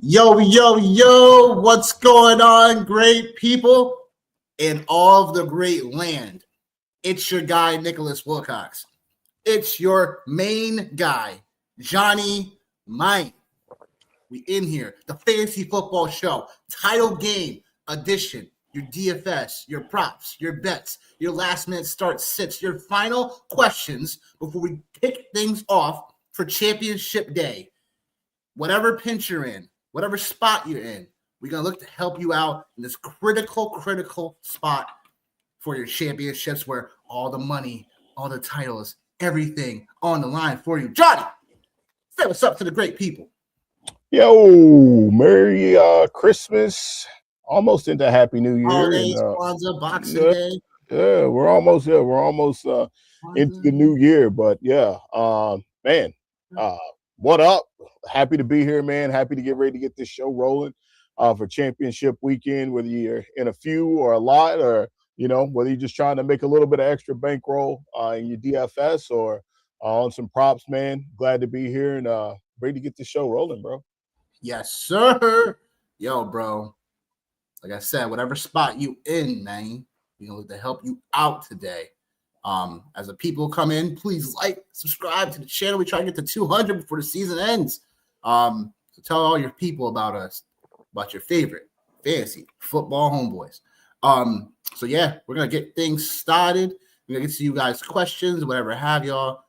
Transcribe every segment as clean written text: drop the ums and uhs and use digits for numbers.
Yo, yo, yo, what's going on, great people in all of the great land? It's your guy, Nicholas Wilcox. It's your main guy, Johnny Mine. We in here, the Fantasy Football Show, title game edition, your DFS, your props, your bets, your last minute start sits, your final questions before we kick things off for championship day. Whatever pinch you're in, whatever spot you're in, we're going to look to help you out in this critical spot for your championships where all the money, all the titles, everything on the line for you. Johnny, say what's up to the great people. Yo, Merry Christmas. Almost into Happy New Year. Holidays, Kwanzaa, Boxing Day. Yeah, we're almost there. We're almost into the new year. But yeah, man, what up? Happy to be here, man. Happy to get ready to get this show rolling for championship weekend, whether you're in a few or a lot, or, you know, whether you're just trying to make a little bit of extra bankroll in your DFS or on some props, man. Glad to be here and ready to get the show rolling, bro. Yes, sir. Yo, bro. Like I said, whatever spot you in, man, we're going to help you out today. As the people come in, please like, subscribe to the channel. We try to get to 200 before the season ends. So tell all your people about us, about your favorite fantasy football homeboys. So yeah, we're gonna get things started. We're gonna get to you guys' questions, whatever have y'all,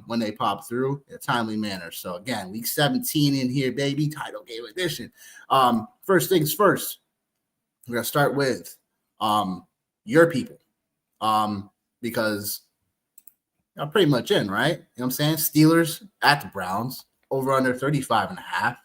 when they pop through in a timely manner. So again, week 17 in here, baby, title game edition. First things first, we're gonna start with your people. Because I'm pretty much in, right? You know what I'm saying? Steelers at the Browns, over under 35.5.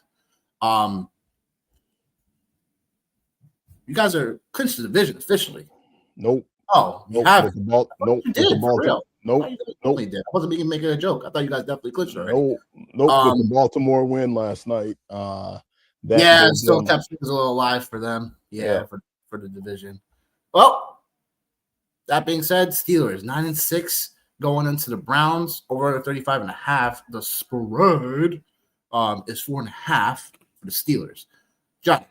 You guys are clinched the division officially. Nope. Oh, you nope. haven't. Nope. You did, for real. Nope. Nope. Did. I wasn't making a joke. I thought you guys definitely clinched already. Nope. With the Baltimore win last night. Still kept things a little alive for them. Yeah. For the division. Well, that being said, Steelers 9-6 going into the Browns over under 35.5. The spread is 4.5 for the Steelers. Johnny,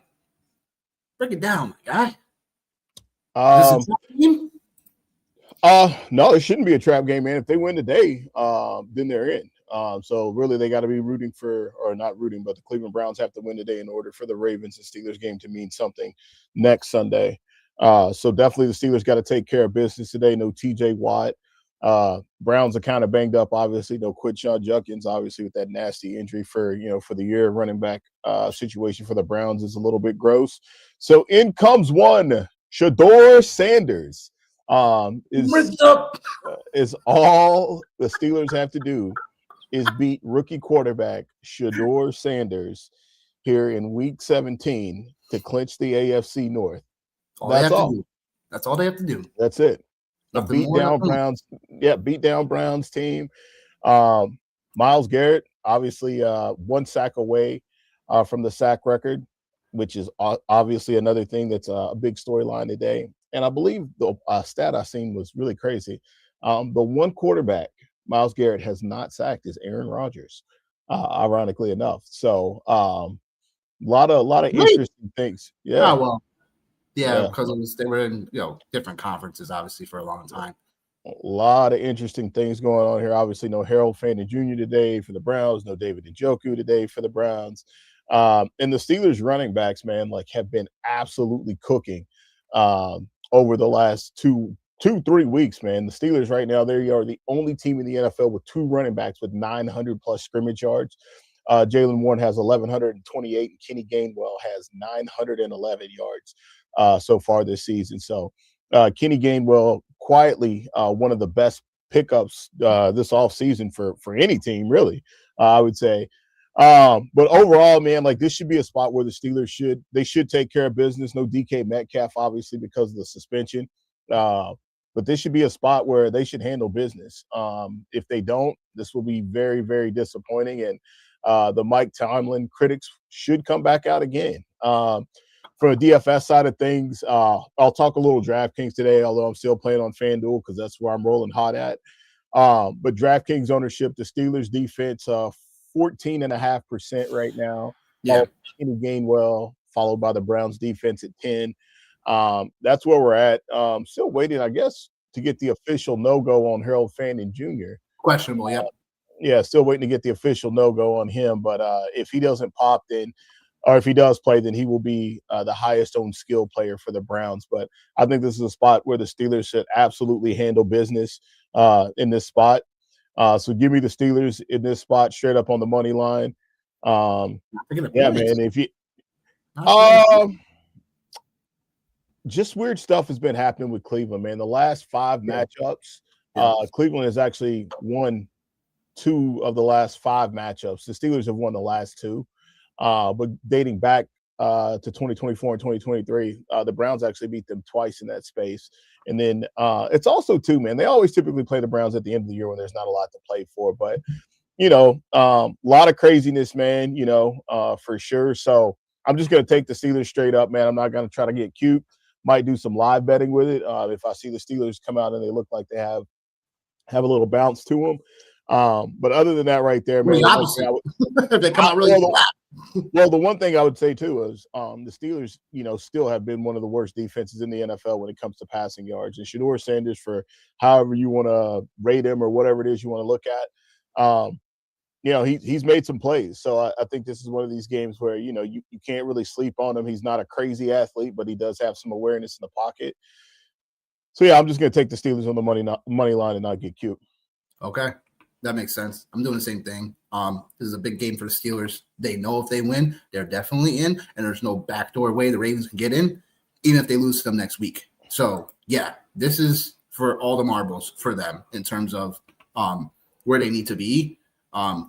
break it down, my guy. Is this a trap game? No, it shouldn't be a trap game, man. If they win today, then they're in. So really, they got to be rooting for, or not rooting, but the Cleveland Browns have to win today in order for the Ravens and Steelers game to mean something next Sunday. So definitely the Steelers got to take care of business today. No TJ Watt. Browns are kind of banged up, obviously. No Quinshon Judkins, obviously, with that nasty injury for the year. Running back situation for the Browns is a little bit gross. So in comes one, Shedeur Sanders. Is all the Steelers have to do is beat rookie quarterback Shedeur Sanders here in week 17 to clinch the AFC North. That's all. That's all they have to do. That's it. Nothing beat down Browns team. Myles Garrett, obviously, 1 sack away from the sack record, which is obviously another thing that's a big storyline today. And I believe the stat I seen was really crazy. The one quarterback Myles Garrett has not sacked is Aaron Rodgers, ironically enough. So a lot of interesting things. Yeah. Oh, well. Yeah, because they were in different conferences, obviously, for a long time. A lot of interesting things going on here. Obviously, no Harold Fannin Jr. today for the Browns, no David Njoku today for the Browns. And the Steelers running backs, man, have been absolutely cooking over the last 3 weeks, man. The Steelers right now, they are the only team in the NFL with 2 running backs with 900+ scrimmage yards. Jalen Warren has 1,128, and Kenny Gainwell has 911 yards so far this season. So Kenny Gainwell, quietly one of the best pickups this offseason for any team, really, I would say. But overall, man, this should be a spot where the Steelers should take care of business. No DK Metcalf, obviously, because of the suspension. But this should be a spot where they should handle business. If they don't, this will be very, very disappointing. And the Mike Tomlin critics should come back out again. From a DFS side of things, I'll talk a little DraftKings today, although I'm still playing on FanDuel because that's where I'm rolling hot at. But DraftKings ownership, the Steelers defense, 14.5% right now. Yeah. Kenny Gainwell, followed by the Browns defense at 10. That's where we're at. Still waiting, I guess, to get the official no-go on Harold Fanning Jr. Questionable, yep. Yeah, still waiting to get the official no-go on him. But if he doesn't pop, then or if he does play, then he will be the highest owned skill player for the Browns. But I think this is a spot where the Steelers should absolutely handle business in this spot. So give me the Steelers in this spot, straight up on the money line. Yeah, man. If you just weird stuff has been happening with Cleveland, man. The last 5 matchups, Cleveland has actually won 2 of the last 5 matchups. The Steelers have won the last 2. But dating back to 2024 and 2023, the Browns actually beat them twice in that space. And then it's also, too, man, they always typically play the Browns at the end of the year when there's not a lot to play for. But, a lot of craziness, man, for sure. So I'm just going to take the Steelers straight up, man. I'm not going to try to get cute. Might do some live betting with it if I see the Steelers come out and they look like they have a little bounce to them. But other than that, right there, man, they come out really flat. Well, the one thing I would say too is the Steelers, still have been one of the worst defenses in the NFL when it comes to passing yards. And Shedeur Sanders, for however you want to rate him or whatever it is you want to look at, he's made some plays. So I think this is one of these games where you can't really sleep on him. He's not a crazy athlete, but he does have some awareness in the pocket. So yeah, I'm just going to take the Steelers on the money line and not get cute. Okay. That makes sense. I'm doing the same thing. This is a big game for the Steelers. They know if they win, they're definitely in, and there's no backdoor way the Ravens can get in, even if they lose to them next week. So, yeah, this is for all the marbles for them in terms of where they need to be.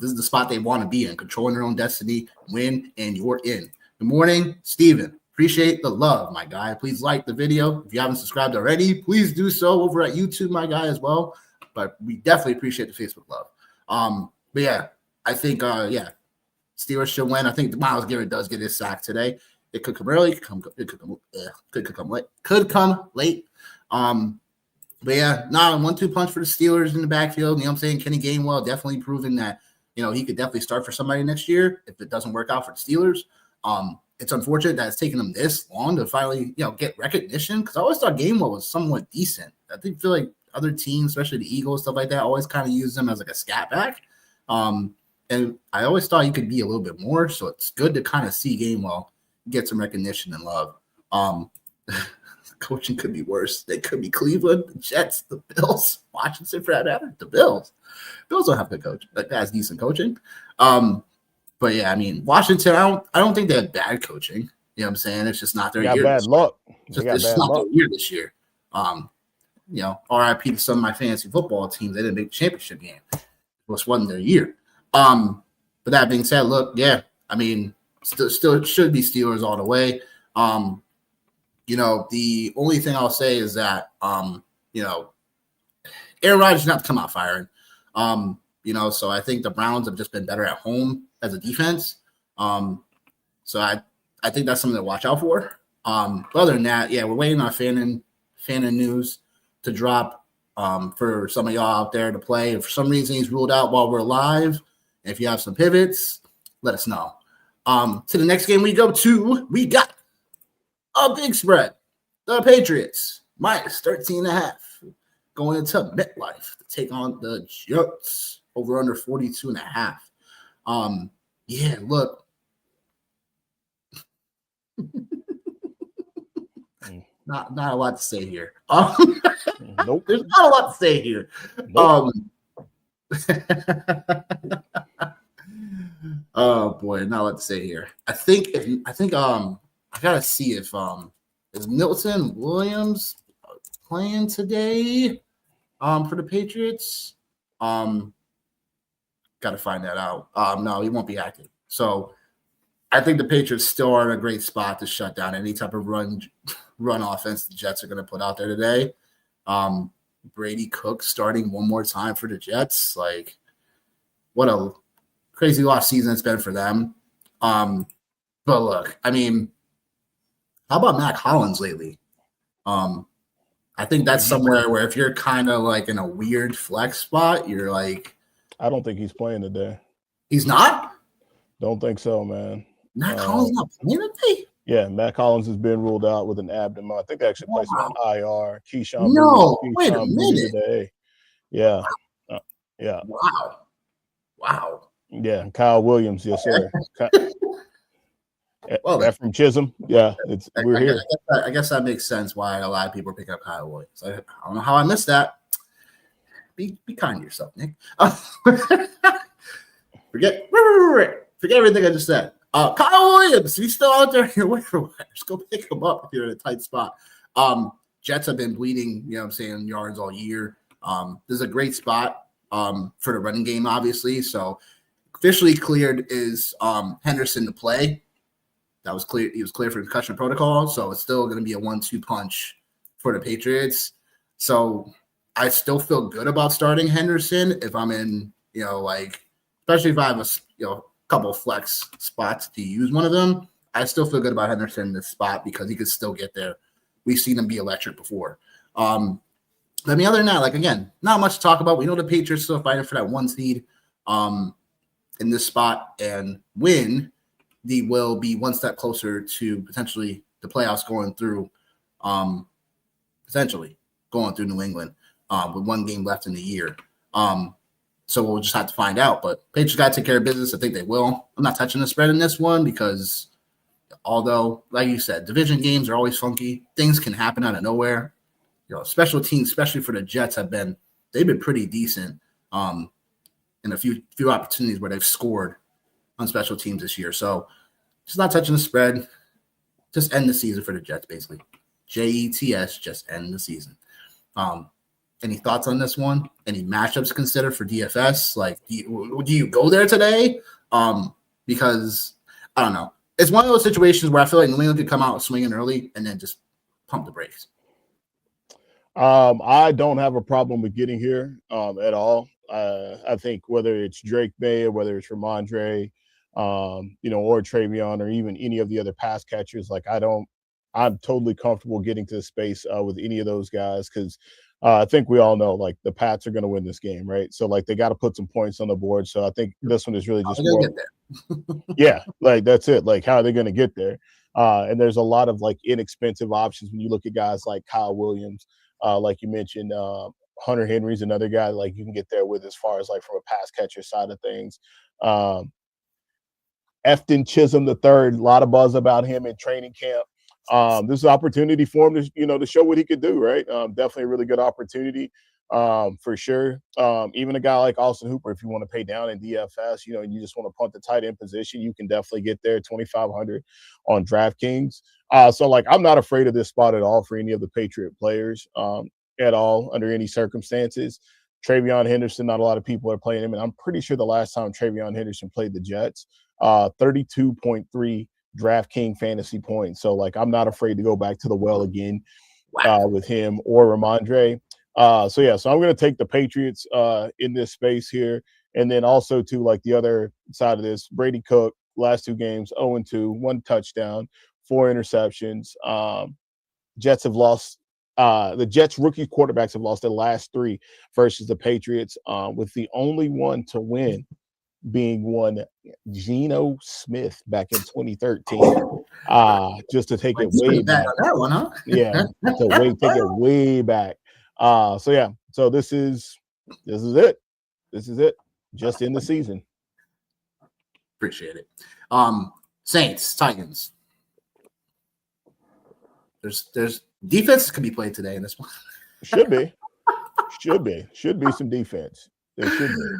This is the spot they want to be in, controlling their own destiny, win, and you're in. Good morning, Steven. Appreciate the love, my guy. Please like the video. If you haven't subscribed already, please do so over at YouTube, my guy, as well. But we definitely appreciate the Facebook love. But yeah, I think Steelers should win. I think Myles Garrett does get his sack today. It could come early, could come late. But yeah, 1-2 punch for the Steelers in the backfield. You know what I'm saying? Kenny Gainwell definitely proving that he could definitely start for somebody next year if it doesn't work out for the Steelers. It's unfortunate that it's taken them this long to finally get recognition, because I always thought Gainwell was somewhat decent. I feel like other teams, especially the Eagles, stuff like that, always kind of use them as like a scat back. And I always thought he could be a little bit more. So it's good to kind of see Gainwell get some recognition and love. Coaching could be worse. They could be Cleveland, the Jets, the Bills, Washington for that matter. The Bills don't have good coach, but that's decent coaching. But yeah, I mean, Washington, I don't think they have bad coaching. You know what I'm saying? It's just not their year. Bad luck. It's just not their year this year. RIP to some of my fantasy football teams. They didn't make the championship game. Which wasn't their year. But that being said, look, yeah, I mean, still should be Steelers all the way. The only thing I'll say is that, Aaron Rodgers doesn't have to come out firing. So I think the Browns have just been better at home as a defense. So I think that's something to watch out for. But other than that, yeah, we're waiting on Fannin news to drop for some of y'all out there to play. If for some reason he's ruled out while we're live, if you have some pivots, let us know. To the next game we go to, we got a big spread. The Patriots minus 13.5 going into MetLife to take on the Jets over under 42.5. Yeah, look. Not a lot to say here. Nope. There's not a lot to say here. Nope. Oh boy, not a lot to say here. I think I gotta see if is Milton Williams playing today for the Patriots. Gotta find that out. No, he won't be active. So I think the Patriots still are in a great spot to shut down any type of run offense the Jets are going to put out there today. Brady Cook starting one more time for the Jets. Like, what a crazy lost season it's been for them. But look, I mean, how about Mac Hollins lately? I think that's somewhere where if you're kind of like in a weird flex spot, you're like, I don't think he's playing today. He's not? Don't think so, man. Matt Collins not playing today? Yeah, Matt Collins has been ruled out with an abdomen. I think they actually placed him on IR. No, wait a Keyshawn minute. today. Yeah. Yeah. Wow. Yeah, Kyle Williams, yes, sir. Well, Ephraim Chisholm, yeah, we're here. I guess that makes sense why a lot of people are picking up Kyle Williams. I don't know how I missed that. Be kind to yourself, Nick. Forget everything I just said. Kyle Williams, he's still out there in your waiver wire. Just go pick him up if you're in a tight spot. Jets have been bleeding, you know what I'm saying, yards all year. This is a great spot for the running game, obviously. So officially cleared is Henderson to play. That was clear. He was clear for concussion protocol. So it's still going to be a 1-2 punch for the Patriots. So I still feel good about starting Henderson if I'm in, especially if I have a couple flex spots to use one of them. I still feel good about Henderson in this spot because he could still get there. We've seen him be electric before. Other than that, again, not much to talk about. We know the Patriots still fighting for that 1 seed in this spot, and win, they will be one step closer to potentially the playoffs going through New England with 1 game left in the year. So we'll just have to find out. But Patriots got to take care of business. I think they will. I'm not touching the spread in this one because although, like you said, division games are always funky. Things can happen out of nowhere. Special teams, especially for the Jets, they've been pretty decent in a few opportunities where they've scored on special teams this year. So just not touching the spread. Just end the season for the Jets, basically. JETS, just end the season. Any thoughts on this one? Any matchups considered for DFS? Do you go there today? Because I don't know. It's one of those situations where I feel like New England could come out swinging early and then just pump the brakes. I don't have a problem with getting here at all. I think whether it's Drake May or whether it's Ramondre, or Travion or even any of the other pass catchers, I'm totally comfortable getting to the space with any of those guys because I think we all know the Pats are going to win this game, right? So they got to put some points on the board. So I think this one is really just more. Yeah, that's it. How are they going to get there? And there's a lot of inexpensive options when you look at guys like Kyle Williams, like you mentioned. Hunter Henry's another guy you can get there with as far as from a pass catcher side of things. Efton Chisholm III, a lot of buzz about him in training camp. This is an opportunity for him to, to show what he could do, right? Definitely a really good opportunity for sure. Even a guy like Austin Hooper, if you want to pay down in DFS, and you just want to punt the tight end position, you can definitely get there 2,500 on DraftKings. So I'm not afraid of this spot at all for any of the Patriot players at all under any circumstances. Travion Henderson, not a lot of people are playing him, and I'm pretty sure the last time Travion Henderson played the Jets, 32.3 DraftKings fantasy points. So I'm not afraid to go back to the well again with him or Ramondre. So I'm going to take the Patriots in this space here. And then also to the other side of this, Brady Cook, last 2 games, 0-2, 1 touchdown, 4 interceptions. Jets have lost. The Jets rookie quarterbacks have lost their last 3 versus the Patriots, with the only one to win being one Geno Smith back in 2013. Just to take it way back. On that one, huh? Yeah, take it way back. So this is it. This is it. Just in the season. Appreciate it. Saints, Titans. There's defense could be played today in this one. Should be some defense. There should be.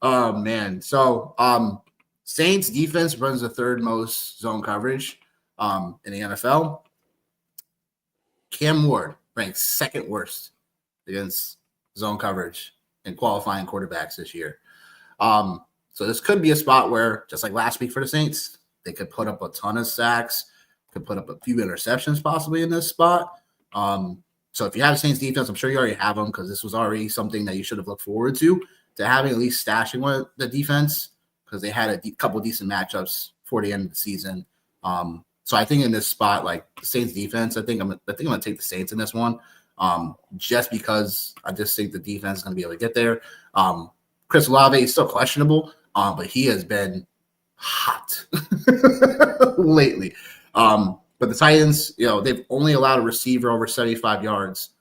Oh man. So Saints defense runs the 3rd most zone coverage in the NFL. Cam Ward ranks 2nd worst against zone coverage in qualifying quarterbacks this year. So this could be a spot where, just like last week for the Saints, they could put up a ton of sacks, could put up a few interceptions possibly in this spot. So if you have Saints defense, I'm sure you already have them because this was already something that you should have looked forward to having at least stashing with the defense because they had a couple decent matchups for the end of the season. So I think in this spot, the Saints defense, I think I'm going to take the Saints in this one, just because I just think the defense is going to be able to get there. Chris Olave is still questionable, but he has been hot lately. But the Titans, they've only allowed a receiver over 75 yards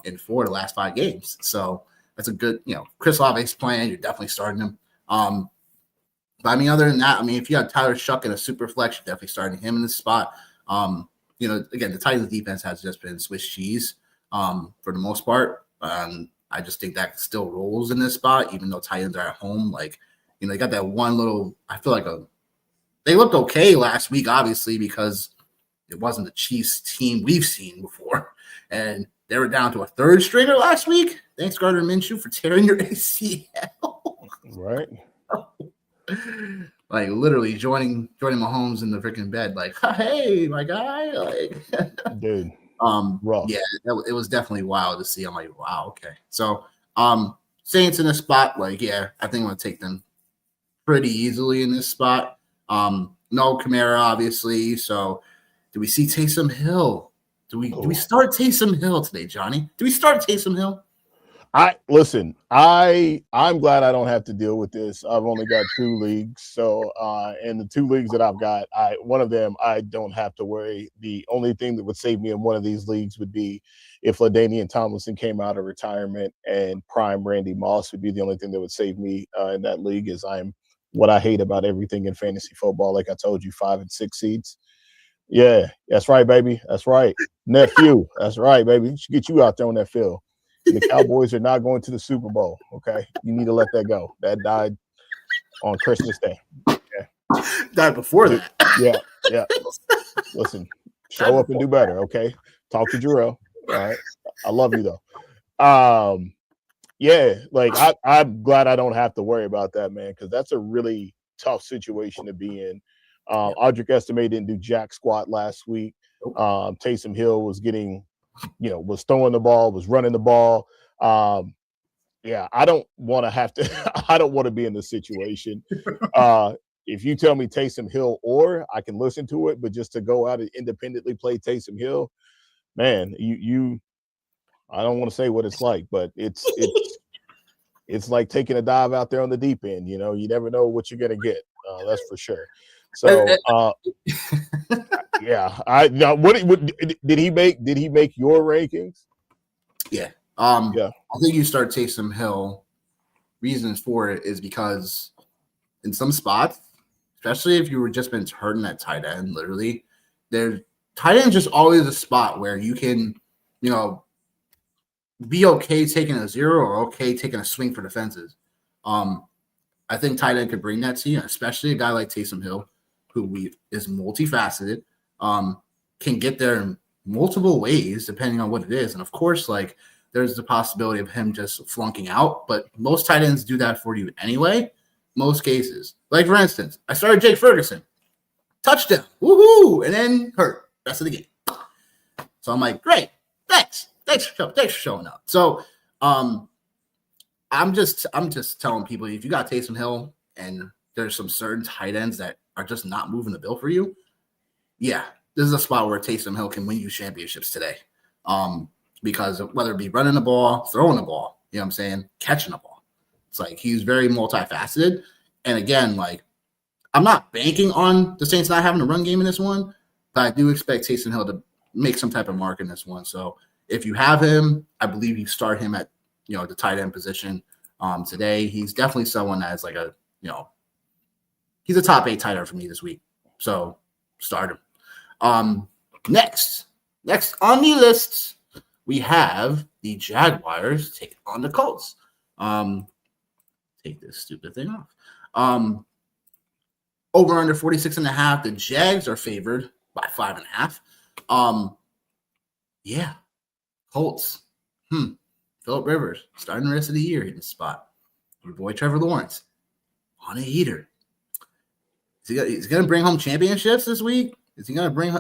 in 4 of the last 5 games. So that's a good, Chris Olave's playing. You're definitely starting him. But I mean, other than that, I mean, if you got Tyler Shuck in a super flex, you're definitely starting him in this spot. Again, the Titans defense has just been Swiss cheese for the most part. I just think that still rolls in this spot, even though Titans are at home. Like, they got that one little, I feel like they looked okay last week, obviously, because it wasn't the Chiefs team we've seen before. And they were down to a third stringer last week. Thanks, Gardner Minshew, for tearing your ACL. Right. Like literally joining Mahomes in the freaking bed, like, hey, my guy. Like, dude. Rough. Yeah, it was definitely wild to see. I'm like, wow, okay. So Saints in this spot, like, yeah, I think I'm gonna take them pretty easily in this spot. No Kamara, obviously. So do we see Taysom Hill? Do we start Taysom Hill today, Johnny? Do we start Taysom Hill? I'm glad I don't have to deal with this. I've only got 2 leagues. So and the 2 leagues that I've got, one of them I don't have to worry. The only thing that would save me in one of these leagues would be if LaDainian Tomlinson came out of retirement, and prime Randy Moss would be the only thing that would save me in that league. Is what I hate about everything in fantasy football. Like I told you, 5 and 6 seeds. Yeah, that's right, baby. That's right. Nephew. That's right, baby. You should get you out there on that field. The Cowboys are not going to the Super Bowl, okay? You need to let that go. That died on Christmas Day. Yeah. Died before that. Yeah. Listen, show up and do better, okay? Talk to Jarrell. All right. I love you, though. Yeah, like I'm glad I don't have to worry about that, man, because that's a really tough situation to be in. Audric Estime didn't do jack squat last week. Taysom Hill was getting – was throwing the ball, was running the ball. Yeah, I don't want to be in this situation. If you tell me Taysom Hill, or I can listen to it, but just to go out and independently play Taysom Hill, man, I don't want to say what it's like, but it's like taking a dive out there on the deep end. You never know what you're going to get. That's for sure. So, yeah. What did he make? Did he make your rankings? Yeah. I think you start Taysom Hill. Reasons for it is because in some spots, especially if you were just been hurting that tight end, literally, tight end just always a spot where you can, be okay taking a 0 or okay taking a swing for the fences. I think tight end could bring that to you, especially a guy like Taysom Hill, who is multifaceted, can get there in multiple ways depending on what it is. And of course, like, there's the possibility of him just flunking out, but most tight ends do that for you anyway. Most cases, like for instance, I started Jake Ferguson, touchdown, woohoo, and then hurt rest of the game. So I'm like, great, thanks for showing up. So, I'm just telling people, if you got Taysom Hill and there's some certain tight ends that are just not moving the bill for you, yeah, this is a spot where Taysom Hill can win you championships today. Because whether it be running the ball, throwing the ball, you know what I'm saying, catching the ball. It's like he's very multifaceted. And again, like, I'm not banking on the Saints not having a run game in this one, but I do expect Taysom Hill to make some type of mark in this one. So if you have him, I believe you start him at, the tight end position today. He's definitely someone that's like he's a top 8 tight end for me this week. So start him. Next on the list, we have the Jaguars take on the Colts. Take this stupid thing off. Over under 46.5. The Jags are favored by 5.5. Yeah. Colts. Phillip Rivers starting the rest of the year in the spot. Your boy Trevor Lawrence on a heater. Is he going to bring home championships this week? Is he going to bring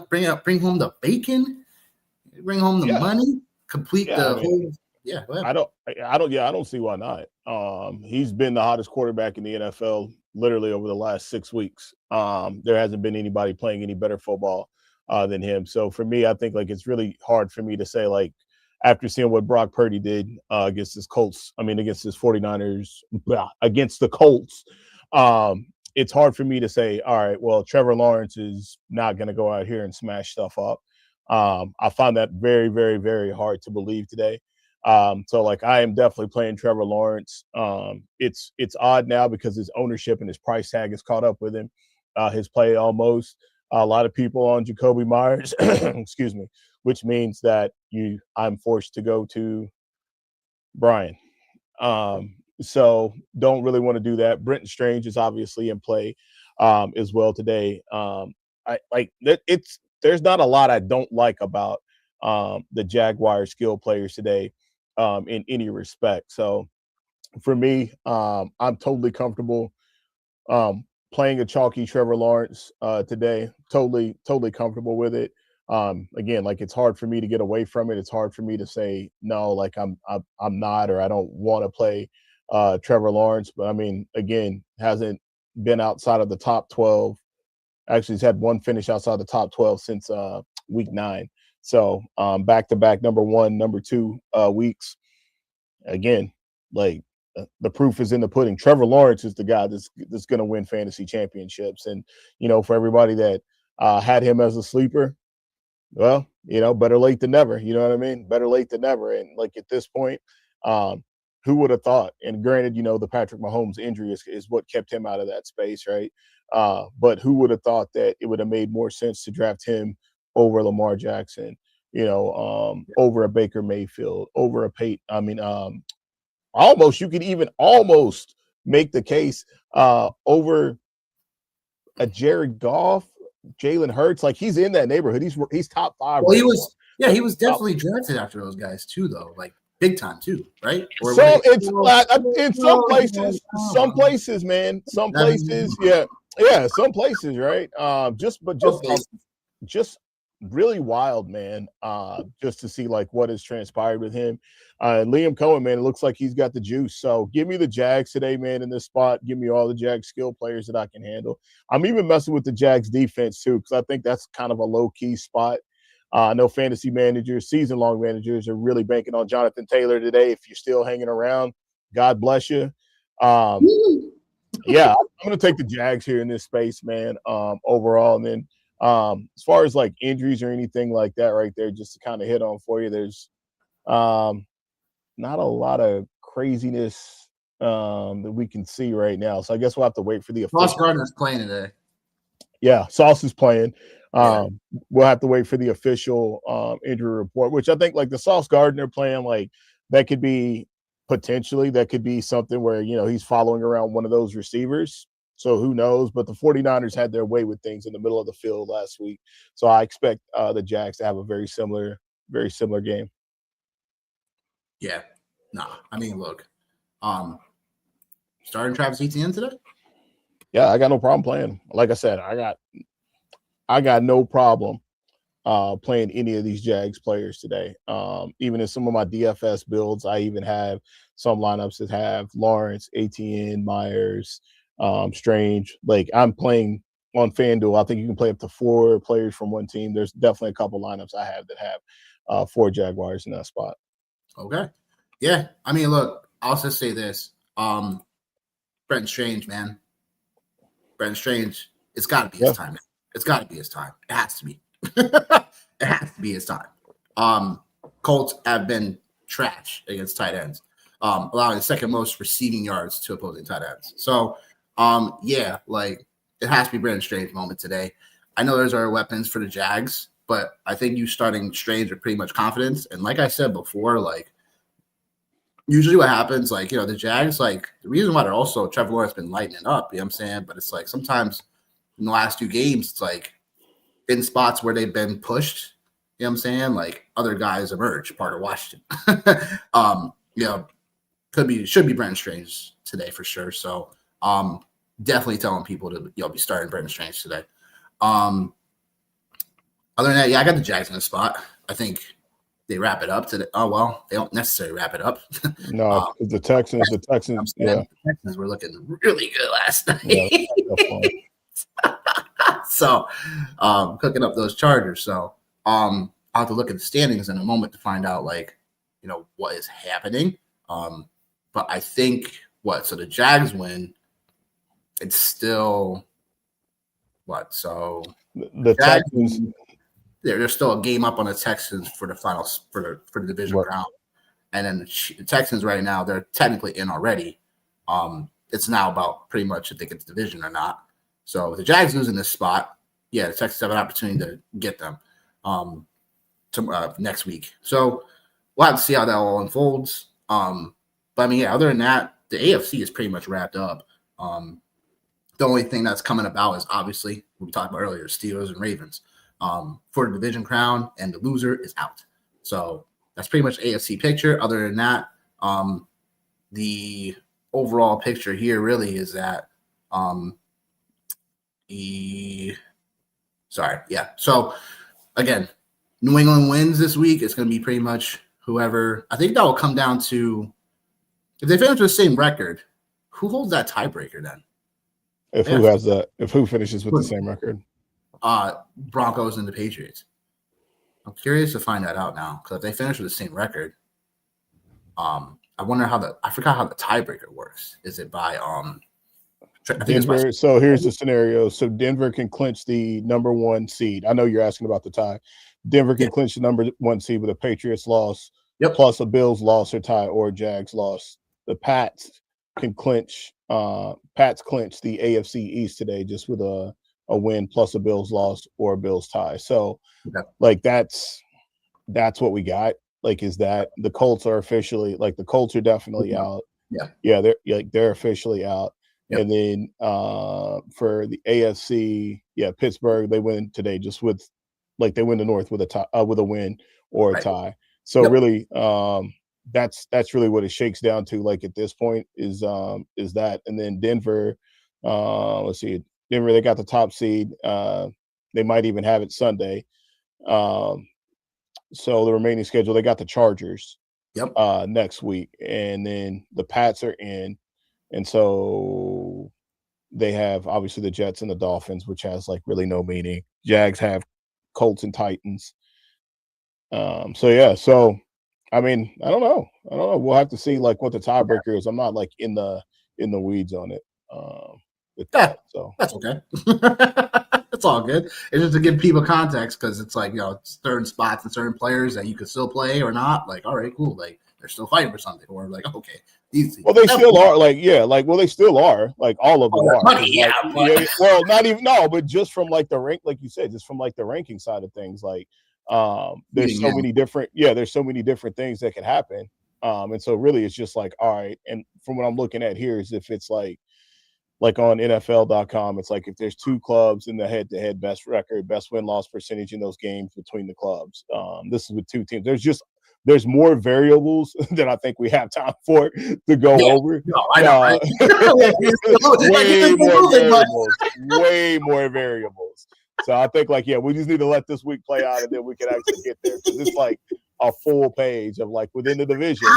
home the bacon? Bring home the money? Complete the whole. Yeah, go ahead. I don't see why not. He's been the hottest quarterback in the NFL literally over the last 6 weeks. There hasn't been anybody playing any better football than him. So for me, I think like it's really hard for me to say, like, after seeing what Brock Purdy did against his 49ers, against the Colts, it's hard for me to say, all right, well, Trevor Lawrence is not going to go out here and smash stuff up. I find that very, very, very hard to believe today. So like I am definitely playing Trevor Lawrence. It's odd now because his ownership and his price tag has caught up with him. His play almost. A lot of people on Jacoby Myers, excuse me, which means that I'm forced to go to Brian. So don't really want to do that. Brenton Strange is obviously in play as well today. I like that. There's not a lot I don't like about the Jaguar skill players today in any respect. So for me, I'm totally comfortable playing a chalky Trevor Lawrence today. Totally comfortable with it. Again, like it's hard for me to get away from it. It's hard for me to say no, like I'm not, or I don't want to play Trevor Lawrence. But I mean, again, hasn't been outside of the top 12. Actually, he's had one finish outside the top 12 since week 9. So back to back number 1, number 2 weeks. Again, like the proof is in the pudding. Trevor Lawrence is the guy that's going to win fantasy championships. And, you know, for everybody that had him as a sleeper, well, you know, better late than never. You know what I mean? Better late than never. And like at this point, who would have thought? And granted, you know, the Patrick Mahomes injury is what kept him out of that space, right? But who would have thought that it would have made more sense to draft him over Lamar Jackson, you know, over a Baker Mayfield, over a Peyton. I mean, you could even almost make the case over a Jared Goff, Jalen Hurts. Like he's in that neighborhood. He's top 5. Well, he was definitely drafted after those guys too, though. Like big time too, right? Or so it's in some places, man. Some places, yeah, some places, right? Just really wild, man. Just to see like what has transpired with him. Liam Cohen, man, it looks like he's got the juice. So give me the Jags today, man, in this spot. Give me all the Jags skill players that I can handle. I'm even messing with the Jags defense too, because I think that's kind of a low-key spot. I know fantasy managers, season-long managers are really banking on Jonathan Taylor today. If you're still hanging around, God bless you. Yeah, I'm going to take the Jags here in this space, man, overall. And then as far as like injuries or anything like that right there, just to kind of hit on for you, there's not a lot of craziness that we can see right now. So I guess we'll have to wait for the official. Sauce Gardner's playing today. Yeah, Sauce is playing. We'll have to wait for the official injury report, which I think like the Sauce Gardner playing, like that could be something where, you know, he's following around one of those receivers. So who knows? But the 49ers had their way with things in the middle of the field last week. So I expect the Jags to have a very similar game. Yeah. Nah. I mean, look, starting Travis Etienne today? Yeah, I got no problem playing. Like I said, I got no problem playing any of these Jags players today. Even in some of my DFS builds, I even have some lineups that have Lawrence, Etienne, Myers, Strange. Like I'm playing on FanDuel. I think you can play up to 4 players from one team. There's definitely a couple lineups I have that have 4 Jaguars in that spot. Okay. Yeah. I mean, look, I'll just say this. Brenton Strange, man. Brenton Strange, it's got to be his time. It's got to be his time. It has to be. It has to be his time. Colts have been trash against tight ends, allowing the second most receiving yards to opposing tight ends. So, yeah, like it has to be Brenton Strange moment today. I know there's other weapons for the Jags, but I think you starting Strange with pretty much confidence. And like I said before, like usually what happens, like, you know, the Jags, like the reason why they're also Trevor Lawrence been lighting up, you know what I'm saying? But it's like sometimes in the last 2 games, it's like in spots where they've been pushed, you know what I'm saying? Like other guys emerge, part of Washington. You know, should be Brenton Strange today for sure. So definitely telling people to be starting Brenton Strange today. Other than that, yeah, I got the Jags in the spot. I think they wrap it up today. Oh well, they don't necessarily wrap it up. No, the Texans, yeah. The Texans were looking really good last night. Yeah, so cooking up those Chargers. So I'll have to look at the standings in a moment to find out, like, you know, what is happening. But I think so the Jags win. it's still what? So The Texans. There's still a game up on the Texans for the finals for the division round, and then the Texans right now they're technically in already. It's now about pretty much if they get the division or not. So if the Jags losing this spot, yeah, the Texans have an opportunity to get them next week. So we'll have to see how that all unfolds. But I mean, yeah, other than that, the AFC is pretty much wrapped up. The only thing that's coming about is obviously what we talked about earlier, Steelers and Ravens for the division crown, and the loser is out. So that's pretty much AFC picture. Other than that, the overall picture here really is that So again, New England wins this week. It's going to be pretty much whoever. I think that will come down to if they finish with the same record, who holds that tiebreaker then? If who finishes with the same record? Broncos and the Patriots. I'm curious to find that out now because if they finish with the same record, I wonder I forgot how the tiebreaker works. Is it by Denver? So here's the scenario. So Denver can clinch the number 1 seed. I know you're asking about the tie. Denver can clinch the number 1 seed with a Patriots loss, plus a Bills loss or tie, or Jags loss. The Pats can clinch. Pats clinched the AFC East today just with a win plus a Bills loss or a Bills tie. So like that's what we got. Like, is that the Colts are officially the Colts are definitely out. Yeah, they're officially out. Yep. And then for the AFC, Pittsburgh, they win today just with they win the North with a tie, with a win or a tie. So really, that's really what it shakes down to. Like at this point is that, and then Denver. Let's see, Denver, they got the top seed. They might even have it Sunday. So the remaining schedule, they got the Chargers next week, and then the Pats are in, and so they have obviously the Jets and the Dolphins, which has really no meaning. Jags have Colts and Titans. So I mean, I don't know. We'll have to see what the tiebreaker is. I'm not in the weeds on it. So that's okay. It's all good. It's just to give people context because it's certain spots and certain players that you could still play or not. All right, cool. They're still fighting for something. Or okay, easy. Well, they still are. They still are. All of them are. Money, well, not even but just from the rank, like you said, just from the ranking side of things. There's so many different. There's so many different things that can happen. And so really, it's just all right. And from what I'm looking at here is if it's on NFL.com, it's if there's 2 clubs in the head-to-head best record, best win-loss percentage in those games between the clubs. This is with 2 teams. There's more variables than I think we have time for to go over. No, I know, right? way more variables. So I think we just need to let this week play out and then we can actually get there. Because it's a full page of within the division,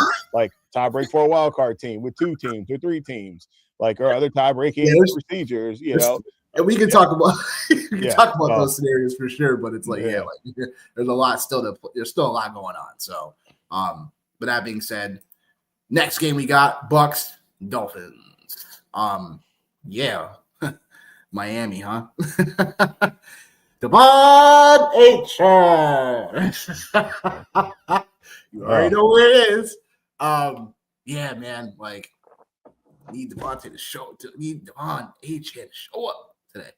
tie break for a wild card team with 2 teams or 3 teams. Or other tie-breaking procedures, and we can talk about talk about those scenarios for sure. But it's there's a lot there's still a lot going on. So, but that being said, next game we got Bucks Dolphins. Miami, huh? Devon H. You already know where it is. Man, need Devontae to show. Need Devon H to show up today.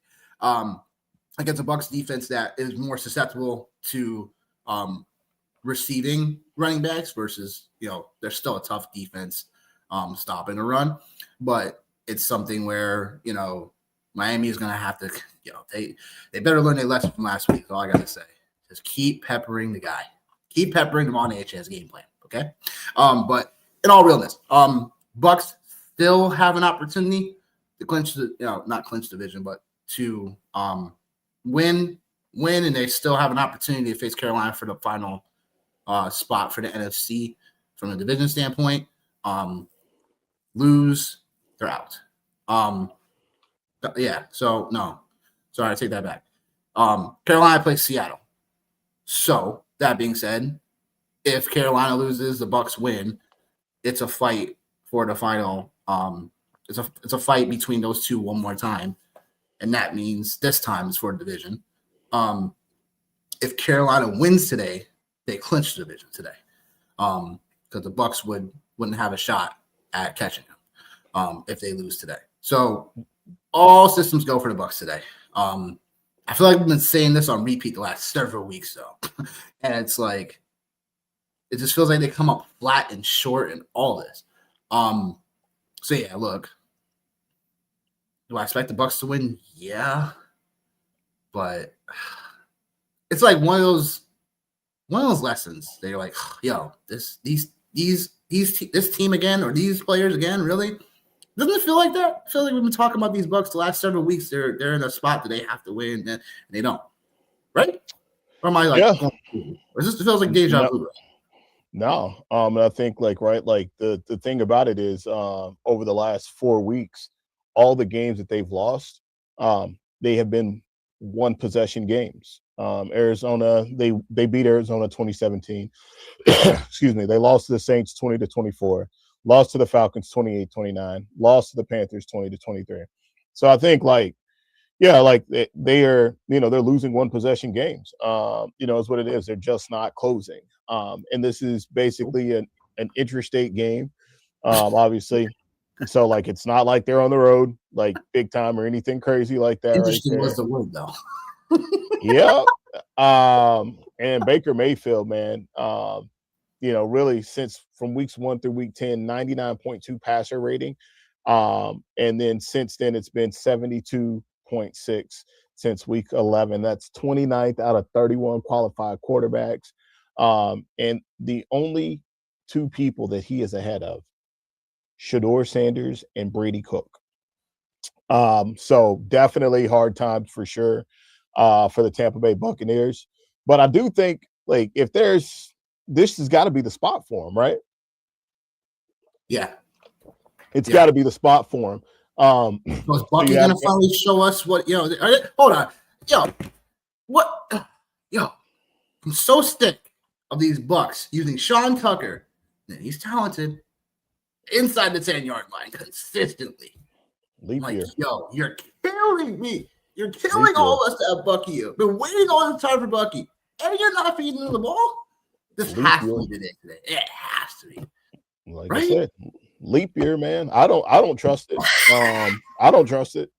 Against a Bucks defense that is more susceptible to receiving running backs versus they're still a tough defense stopping the run, but it's something where Miami is going to have to they better learn their lesson from last week. That's all I got to say. Just keep peppering the guy. Keep peppering Devon H as game plan. Okay, but in all realness, Bucks still have an opportunity to clinch not clinch division, but to win, and they still have an opportunity to face Carolina for the final spot for the NFC from a division standpoint. Lose, they're out. So no, sorry, I take that back. Carolina plays Seattle. So that being said, if Carolina loses, the Bucks win. It's a fight for the final it's a fight between those two one more time, and that means this time it's for the division. If Carolina wins today, they clinch the division today, because the Bucks wouldn't have a shot at catching them if they lose today. So all systems go for the Bucks today. I feel like we've been saying this on repeat the last several weeks, though, and it's like it just feels like they come up flat and short in all this. So yeah, look, do I expect the Bucks to win? Yeah, but it's like one of those lessons. They're like, yo, this team again, or these players again, really? Doesn't it feel like that? I feel like we've been talking about these Bucks the last several weeks. They're in a spot that they have to win, and they don't, right? Or am I like, or this feels like deja vu? No, and I think like the thing about it is over the last 4 weeks, all the games that they've lost, they have been one possession games. Arizona, they beat Arizona 2017. Excuse me, they lost to the Saints 20-24, lost to the Falcons 28-29, lost to the Panthers 20-23. So I think like they are, they're losing one possession games. Is what it is. They're just not closing. And this is basically an interstate game, obviously. So like it's not like they're on the road like big time or anything crazy like that. Interesting right was the word though. Yeah. And Baker Mayfield, man, really since from weeks 1 through week 10, 99.2 passer rating. And then since then it's been 72.6 since week 11. That's 29th out of 31 qualified quarterbacks. And the only two people that he is ahead of, Shador Sanders and Brady Cook. So definitely hard times for sure for the Tampa Bay Buccaneers. But I do think like if this has got to be the spot for him, right? Yeah. It's got to be the spot for him. So is Bucky gonna finally show us what hold on. I'm so sick of these Bucks using Sean Tucker, and he's talented, inside the 10-yard line consistently. You're killing me. You're killing all of us to have Bucky. You've been waiting all this time for Bucky, and you're not feeding him the ball. This has to be today. It has to be. Like I said, leap year, man. I don't trust it. I don't trust it.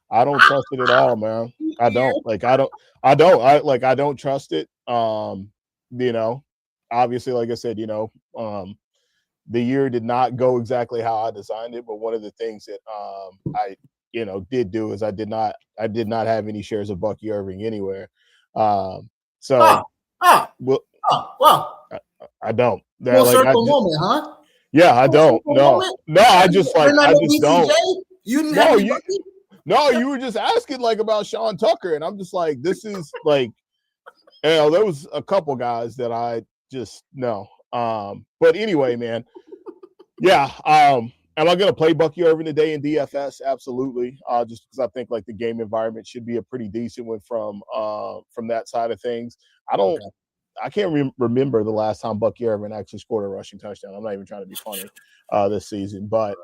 I don't trust it at all, man. I don't. I don't trust it. Obviously, like I said, the year did not go exactly how I designed it, but one of the things that I did do is I did not have any shares of Bucky Irving anywhere. I don't. Full circle moment, huh? Yeah, I don't. No, I just don't. You didn't have Bucky? No, you were just asking like about Sean Tucker, and I'm just like, this is like, there was a couple guys that I just no. But anyway, man, yeah. Am I going to play Bucky Irving today in DFS? Absolutely. Just because I think like the game environment should be a pretty decent one from that side of things. I can't remember the last time Bucky Irving actually scored a rushing touchdown. I'm not even trying to be funny this season, but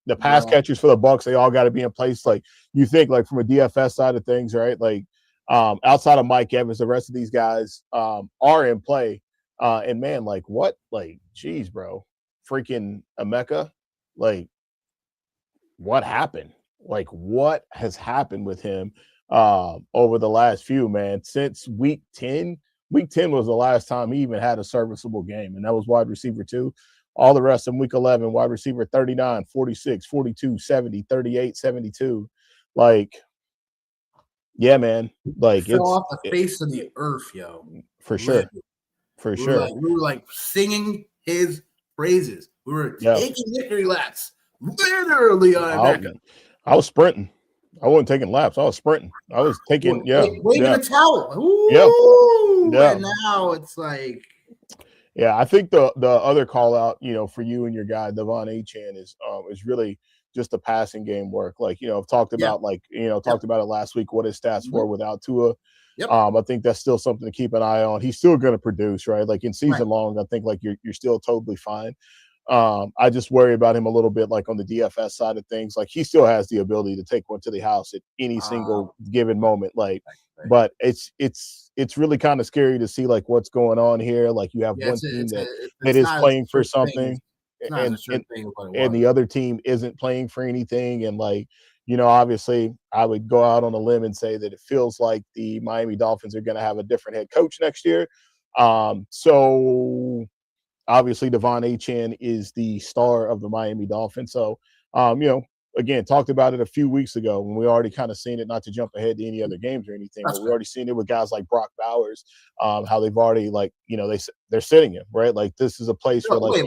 the pass catchers for the Bucks, they all got to be in place. Like you think, like from a DFS side of things, right? Like outside of Mike Evans, the rest of these guys are in play. And man, like what? Like, geez, bro, freaking Emeka, like what happened? Like what has happened with him over the last few, man? Since week 10. Week 10 was the last time he even had a serviceable game, and that was wide receiver 2. All the rest in week 11, wide receiver 39, 46, 42, 70, 38, 72. Like, yeah, man. Like fell off the face of the earth, yo. For sure. For sure. We were like singing his praises. We were taking victory laps, literally on Emeka. I was sprinting. I wasn't taking laps. I was sprinting. I was taking, waving a towel. Ooh, yeah. And now it's like, yeah. I think the other call out, for you and your guy Devon Achane is really just the passing game work. Like, I've talked about talked about it last week. What his stats were without Tua. Yep. I think that's still something to keep an eye on. He's still going to produce, right? Like in season long, I think like you're still totally fine. I just worry about him a little bit, like on the DFS side of things. Like he still has the ability to take one to the house at any single given moment. Like, but it's really kind of scary to see like what's going on here. Like you have one team that is playing for something, and the other team isn't playing for anything. And like, obviously, I would go out on a limb and say that it feels like the Miami Dolphins are going to have a different head coach next year. So obviously, Devon Achane is the star of the Miami Dolphins. So, again, talked about it a few weeks ago when we already kind of seen it, not to jump ahead to any other games or anything, but we already seen it with guys like Brock Bowers, how they've already, like, they're sitting him, right? Like, this is a place where, like,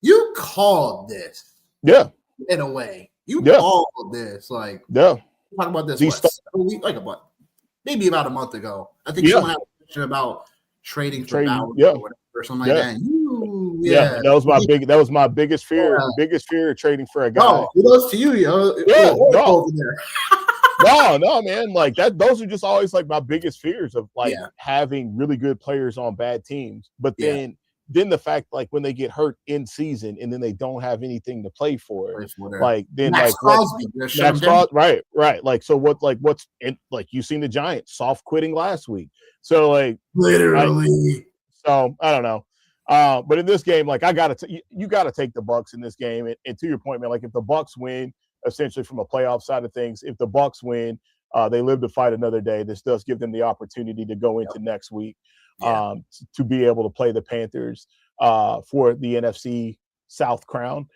you called this. Yeah. In a way. You called this. Like, talk about this, maybe about a month ago. I think someone had a question about trading for Bowers or something like that. That was my biggest fear. Biggest fear of trading for a guy. No, kudos to you, yo. No, man. Like that, those are just always like my biggest fears of like having really good players on bad teams. But then the fact, like when they get hurt in season and then they don't have anything to play for, like then Max Crosby, right. Like so, what's in, like you seen the Giants soft quitting last week, so like literally. So I don't know, but in this game, like you gotta take the Bucs in this game, and to your point, man, like if the Bucs win, essentially from a playoff side of things, if the Bucs win, they live to fight another day. This does give them the opportunity to go into next week. To be able to play the Panthers for the NFC South crown,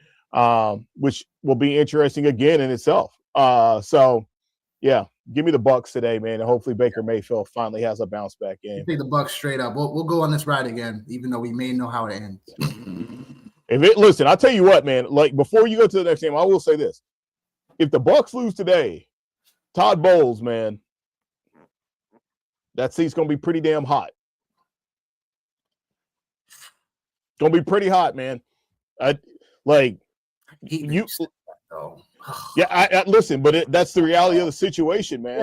which will be interesting again in itself. So, give me the Bucs today, man, and hopefully Baker Mayfield finally has a bounce back game. Take the Bucs straight up. We'll go on this ride again, even though we may know how it ends. Listen, I'll tell you what, man. Like before you go to the next game, I will say this: if the Bucs lose today, Todd Bowles, man, that seat's gonna be pretty damn hot. Gonna be pretty hot, man. I listen, but that's the reality of the situation, man.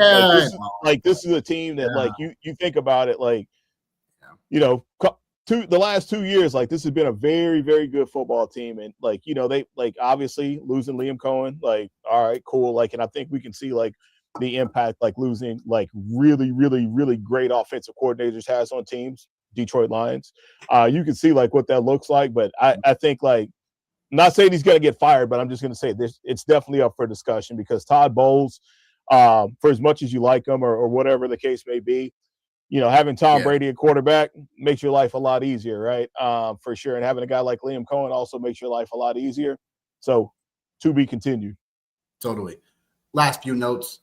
This is a team that, like, you think about it, like, the last 2 years, like this has been a very, very good football team, and like, they like obviously losing Liam Cohen, like, all right, cool, like, and I think we can see like the impact like losing like really, really, really great offensive coordinators has on teams. Detroit Lions. You can see like what that looks like, but I think like I'm not saying he's going to get fired, but I'm just going to say this: it's definitely up for discussion because Todd Bowles, for as much as you like him or whatever the case may be, having Tom Brady at quarterback makes your life a lot easier, right? For sure, and having a guy like Liam Cohen also makes your life a lot easier. So, to be continued. Totally. Last few notes.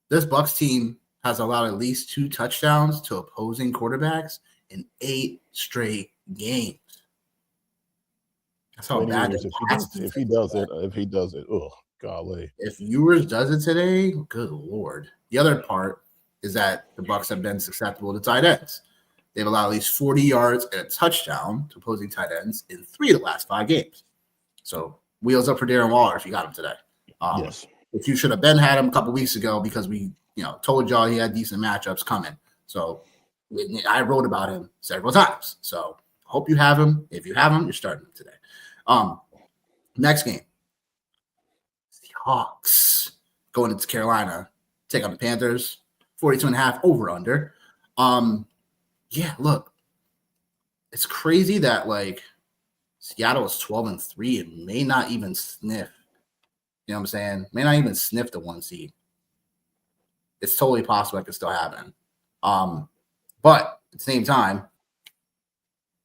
This Bucs team has allowed at least 2 touchdowns to opposing quarterbacks in 8 straight games. That's how bad it is. If he does it, oh, golly. If Ewers does it today, good Lord. The other part is that the Bucs have been susceptible to tight ends. They've allowed at least 40 yards and a touchdown to opposing tight ends in 3 of the last 5 games. So wheels up for Darren Waller if you got him today. Yes. If you should have had him a couple weeks ago because we told y'all he had decent matchups coming. So I wrote about him several times. So hope you have him. If you have him, you're starting him today. Next game. Seahawks going into Carolina. Take on the Panthers. 42.5 over under. Look. It's crazy that like Seattle is 12-3 and may not even sniff. You know what I'm saying? May not even sniff the 1 seed. It's totally possible it could still happen. But at the same time,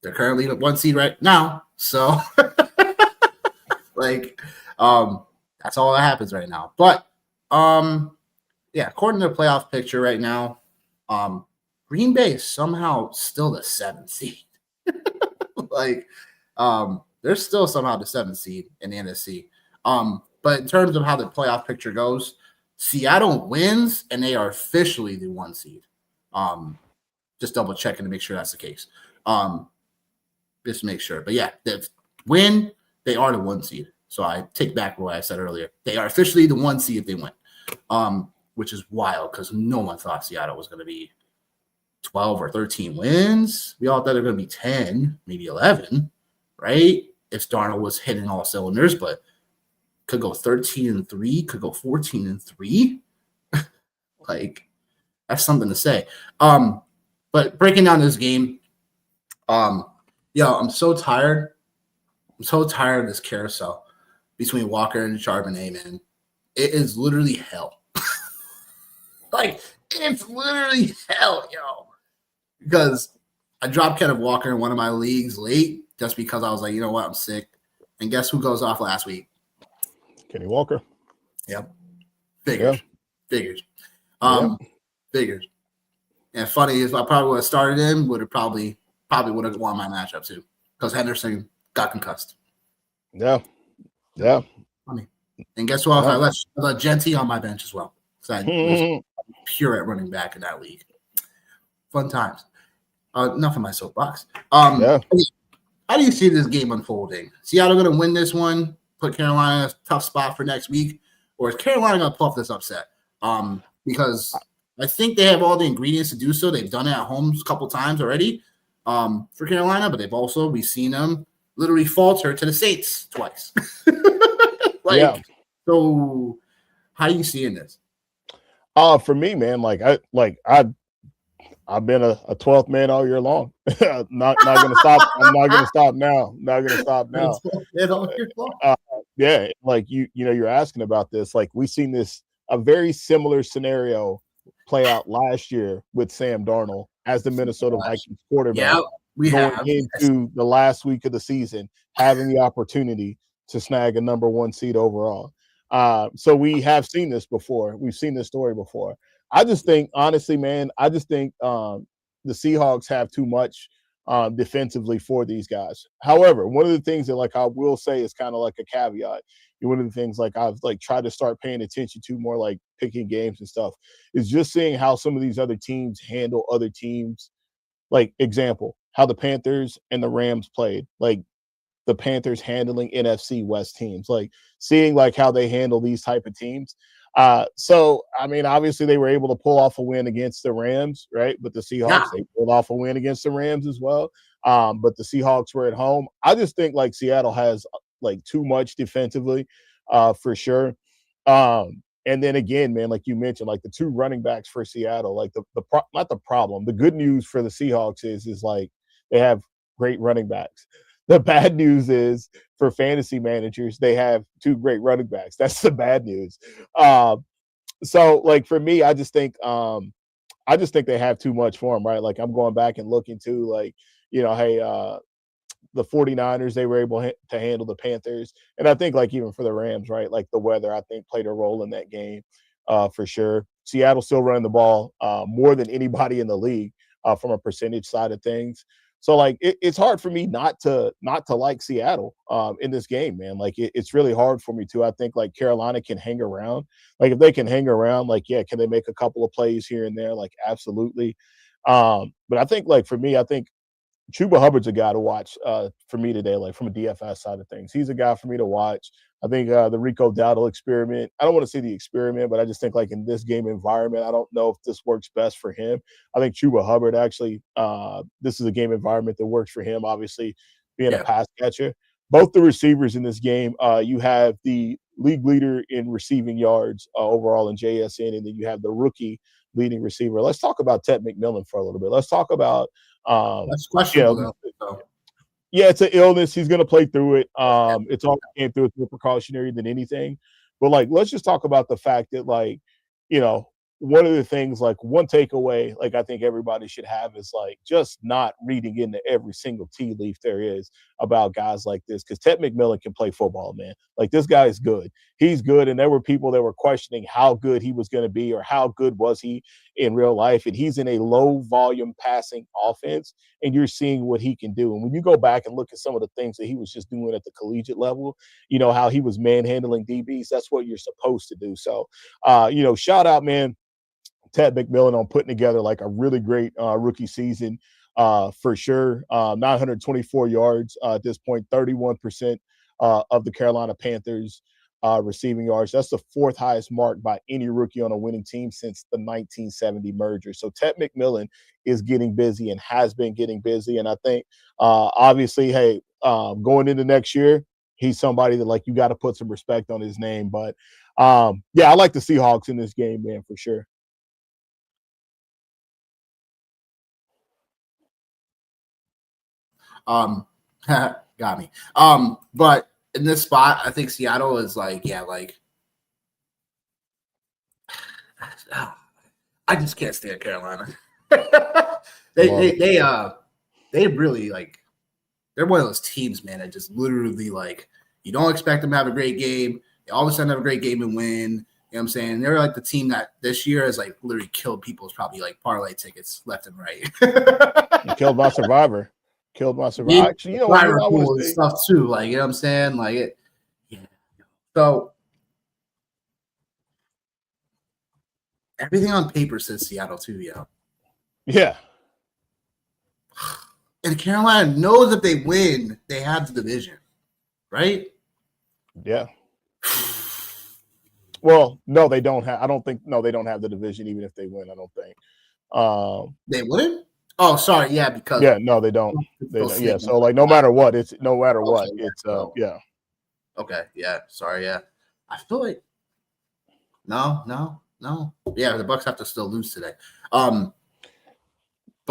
they're currently at 1 seed right now. So that's all that happens right now. But according to the playoff picture right now, Green Bay is somehow still the 7th seed. They're still somehow the 7th seed in the NFC. But in terms of how the playoff picture goes, Seattle wins, and they are officially the 1 seed. Just double checking to make sure that's the case. Just to make sure. But they win, they are the 1 seed. So I take back what I said earlier. They are officially the 1 seed if they win, which is wild because no one thought Seattle was going to be 12 or 13 wins. We all thought they were going to be 10, maybe 11, right? if Darnold was hitting all cylinders, but could go 13-3, could go 14-3. Like, that's something to say. But breaking down this game, I'm so tired. I'm so tired of this carousel between Walker and Charbonnet, man. It is literally hell. Like, it's literally hell, yo. Because I dropped Kenneth Walker in one of my leagues late just because I was like, you know what, I'm sick. And guess who goes off last week? Kenny Walker. Yep. Figures. Yeah. Figures. Yep. Figures. And funny, if I probably would have started him, would have probably would have won my matchup too. Because Henderson got concussed. Yeah. Yeah. Funny. And guess what? I let Genty on my bench as well. So I was pure at running back in that league. Fun times. Enough of my soapbox. Yeah. How do you see this game unfolding? Seattle going to win this one, put Carolina in a tough spot for next week, or is Carolina going to pull off this upset? Because I think they have all the ingredients to do so. They've done it at home a couple times already for Carolina, but we've seen them literally falter to the Saints twice. So how are you seeing this? For me, man, I've been a 12th man all year long. not gonna stop. I'm not gonna stop now. Not gonna stop now. Yeah, like you're asking about this. Like we've seen a very similar scenario play out last year with Sam Darnold as the Minnesota Vikings quarterback going into the last week of the season, having the opportunity to snag a number 1 seed overall. So we have seen this before. We've seen this story before. I just think, honestly, man, the Seahawks have too much defensively for these guys. However, one of the things that I will say is kind of like a caveat. One of the things I've tried to start paying attention to more, like picking games and stuff, is just seeing how some of these other teams handle other teams. Like example, how the Panthers and the Rams played. Like the Panthers handling NFC West teams. Like seeing how they handle these type of teams. So, I mean, obviously they were able to pull off a win against the Rams, right? But the Seahawks, they pulled off a win against the Rams as well. But the Seahawks were at home. I just think Seattle has too much defensively, for sure. And then again, man, like you mentioned, the 2 running backs for Seattle, not the problem. The good news for the Seahawks is they have great running backs. The bad news is for fantasy managers, they have 2 great running backs. That's the bad news. So for me, I just think they have too much for them, right? I'm going back and looking too, the 49ers, they were able to handle the Panthers. And I think even for the Rams, right? The weather, I think, played a role in that game for sure. Seattle still running the ball more than anybody in the league from a percentage side of things. So it's hard for me not to like Seattle in this game, man. It's really hard for me to. I think Carolina can hang around. If they can hang around, can they make a couple of plays here and there? Absolutely. But I think for me, I think Chuba Hubbard's a guy to watch for me today, from a DFS side of things. He's a guy for me to watch. I think the Rico Dowdle experiment, I don't want to see the experiment, but I just think in this game environment, I don't know if this works best for him. I think Chuba Hubbard actually, this is a game environment that works for him, obviously being a pass catcher. Both the receivers in this game, you have the league leader in receiving yards overall in JSN, and then you have the rookie leading receiver. Let's talk about Ted McMillan for a little bit. Let's talk about that's questionable. Yeah, it's an illness. He's going to play through it. It's all came through. It's more precautionary than anything. But let's just talk about the fact that one of the things, one takeaway, I think everybody should have is just not reading into every single tea leaf there is about guys like this. Because Ted McMillan can play football, man. This guy is good. He's good. And there were people that were questioning how good he was going to be or how good was he in real life. And he's in a low volume passing offense, and you're seeing what he can do. And when you go back and look at some of the things that he was just doing at the collegiate level, how he was manhandling DBs, that's what you're supposed to do. So, shout out, man, Ted McMillan on putting together a really great rookie season for sure. 924 yards at this point, 31% of the Carolina Panthers receiving yards. That's the 4th highest mark by any rookie on a winning team since the 1970 merger. So Ted McMillan is getting busy and has been getting busy. And I think, obviously, hey, going into next year, he's somebody that like you got to put some respect on his name. But yeah, I like the Seahawks in this game, man, for sure. Got me. But in this spot, I think Seattle is like, yeah, like I just can't stand Carolina. They really like they're one of those teams, man, that just literally like you don't expect them to have a great game. They all of a sudden have a great game and win. You know what I'm saying? They're like the team that this year has like literally killed people's probably like parlay tickets left and right. Killed my survivor. Yeah, Actually, you know what I want to say? Stuff too. Like, you know what I'm saying? Like it. Yeah. So everything on paper says Seattle too, yo. Yeah. And Carolina knows if they win, they have the division, right? Yeah. Well, no, they don't have. I don't think. No, they don't have the division, even if they win. I don't think. They wouldn't. Oh, sorry. Yeah, because no, they don't. Yeah, so like no matter what, it's yeah. Okay. Yeah. Sorry. Yeah. I feel like no. Yeah, the Bucks have to still lose today. But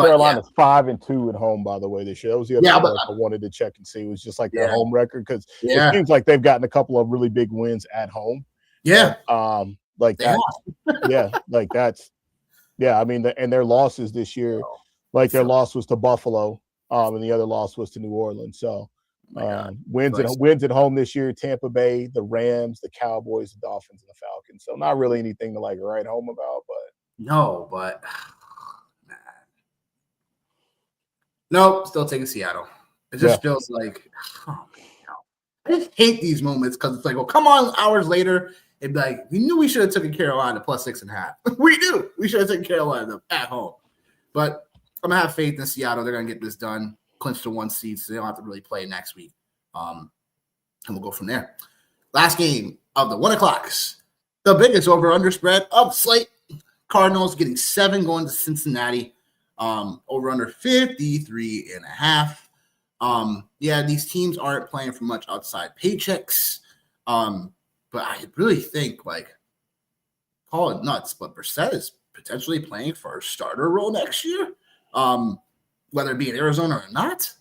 Carolina's 5-2 at home, by the way, this year. That was the other thing I wanted to check and see. It was just like their home record because it seems like they've gotten a couple of really big wins at home. Yeah. Like that. Like that's. Yeah, I mean, and their losses this year, like their loss was to Buffalo, and the other loss was to New Orleans. So wins at home this year: Tampa Bay, the Rams, the Cowboys, the Dolphins, and the Falcons. So not really anything to like write home about, but no, still taking Seattle. It just feels like I just hate these moments because it's like, well, come on, hours later, it'd be like, we knew we should have taken Carolina plus 6.5. We do. We should have taken Carolina at home. But I'm gonna have faith in Seattle. They're gonna get this done, clinch the 1 seed, so they don't have to really play next week. And we'll go from there. Last game of the 1 o'clocks, the biggest over/under spread of the slate. Cardinals getting 7 going to Cincinnati. Over under 53.5. Yeah, these teams aren't playing for much outside paychecks. But I really think, like, call it nuts, but Brissett is potentially playing for a starter role next year, whether it be in Arizona or not,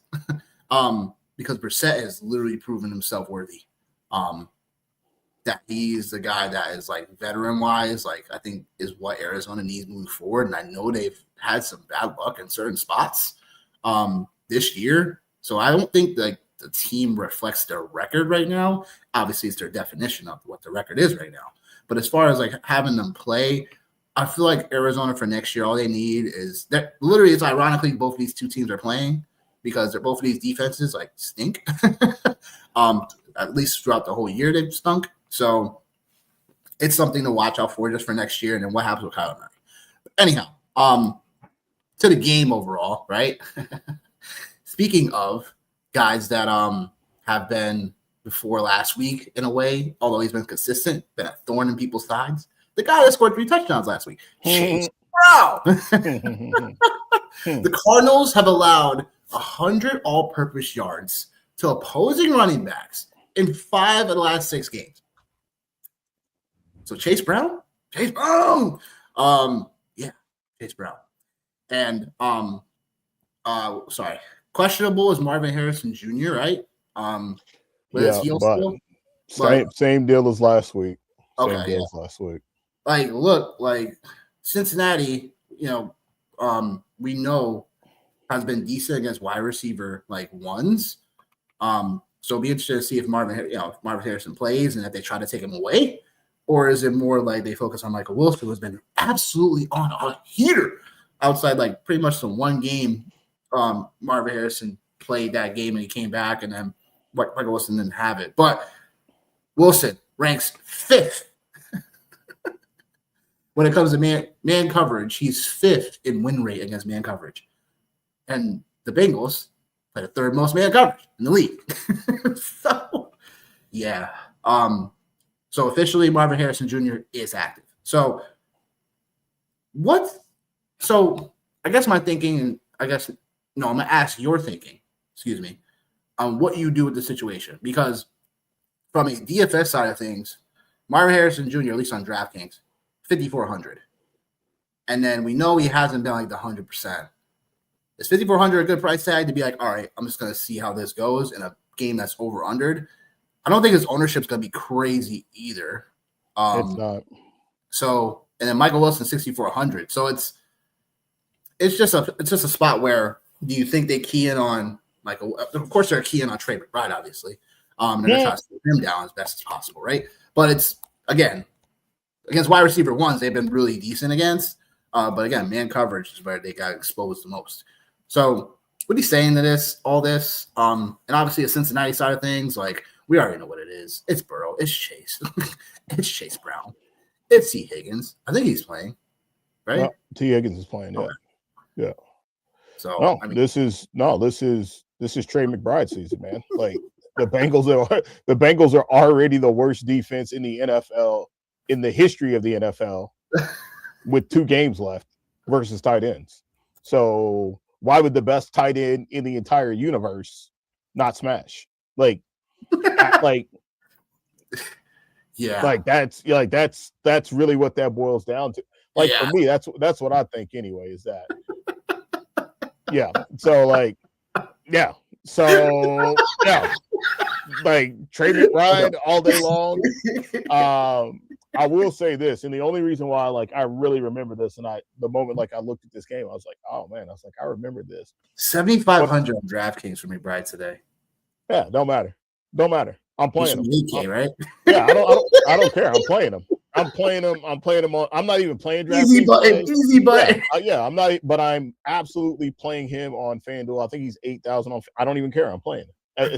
because Brissett has literally proven himself worthy. That he's the guy that is like veteran-wise, like I think is what Arizona needs moving forward. And I know they've had some bad luck in certain spots this year. So I don't think like the team reflects their record right now. Obviously, it's their definition of what the record is right now. But as far as like having them play, I feel like Arizona for next year, all they need is that literally it's ironically both of these two teams are playing because they're both of these defenses like stink. At least throughout the whole year they've stunk. So it's something to watch out for just for next year and then what happens with Kyler Murray. Anyhow, to the game overall, right? Speaking of guys that have been before last week in a way, although he's been consistent, been a thorn in people's sides. The guy that scored 3 touchdowns last week, Chase Brown. The Cardinals have allowed 100 all-purpose yards to opposing running backs in 5 of the last 6 games. So Chase Brown. Yeah, Chase Brown. And questionable is Marvin Harrison Jr., right? Same deal as last week. Like, look, like Cincinnati, we know has been decent against wide receiver like ones. So it'll be interesting to see if Marvin Harrison plays and if they try to take him away, or is it more like they focus on Michael Wilson, who has been absolutely on a heater outside like pretty much the one game. Marvin Harrison played that game and he came back, and then Michael Wilson didn't have it. But Wilson ranks 5th when it comes to man coverage. He's 5th in win rate against man coverage, and the Bengals play the 3rd most man coverage in the league. So, yeah. So officially, Marvin Harrison Jr. is active. So I guess my thinking, I'm going to ask your thinking. Excuse me. on what you do with the situation. Because from a DFS side of things, Marvin Harrison Jr., at least on DraftKings, 5,400. And then we know he hasn't been like the 100%. Is 5,400 a good price tag to be like, all right, I'm just going to see how this goes in a game that's over-undered? I don't think his ownership's going to be crazy either. It's not. So, and then Michael Wilson, 6,400. So it's just a spot where do you think they key in on Michael? Of course, they're keying on Trey McBride, obviously. And they're trying to slow him down as best as possible, right? But it's, again, against wide receiver ones, they've been really decent against. But again, man coverage is where they got exposed the most. So what are you saying to all this? And obviously the Cincinnati side of things, like we already know what it is. It's Burrow. It's Chase. It's Chase Brown. It's T. Higgins. I think he's playing, right? No, T. Higgins is playing. Yeah. Okay. Yeah. So no, I mean, this is Trey McBride season, man. Like the Bengals are already the worst defense in the NFL in the history of the NFL with 2 games left versus tight ends. So why would the best tight end in the entire universe not smash? Like yeah, like that's really what that boils down to. Like for me, that's what I think anyway, is that yeah. So like like Trey McBride all day long. I will say this, and the only reason why like I really remember this, and the moment like I looked at this game, I was like, oh man, I remember this. 7,500 on DraftKings for McBride today. Yeah, don't matter. I'm playing him. Right? Yeah, I don't care. I'm playing him. I'm playing him on. I'm not even playing DraftKings. Easy button. Yeah, I'm not. But I'm absolutely playing him on FanDuel. I think he's 8,000 on. I don't even care. I'm playing him,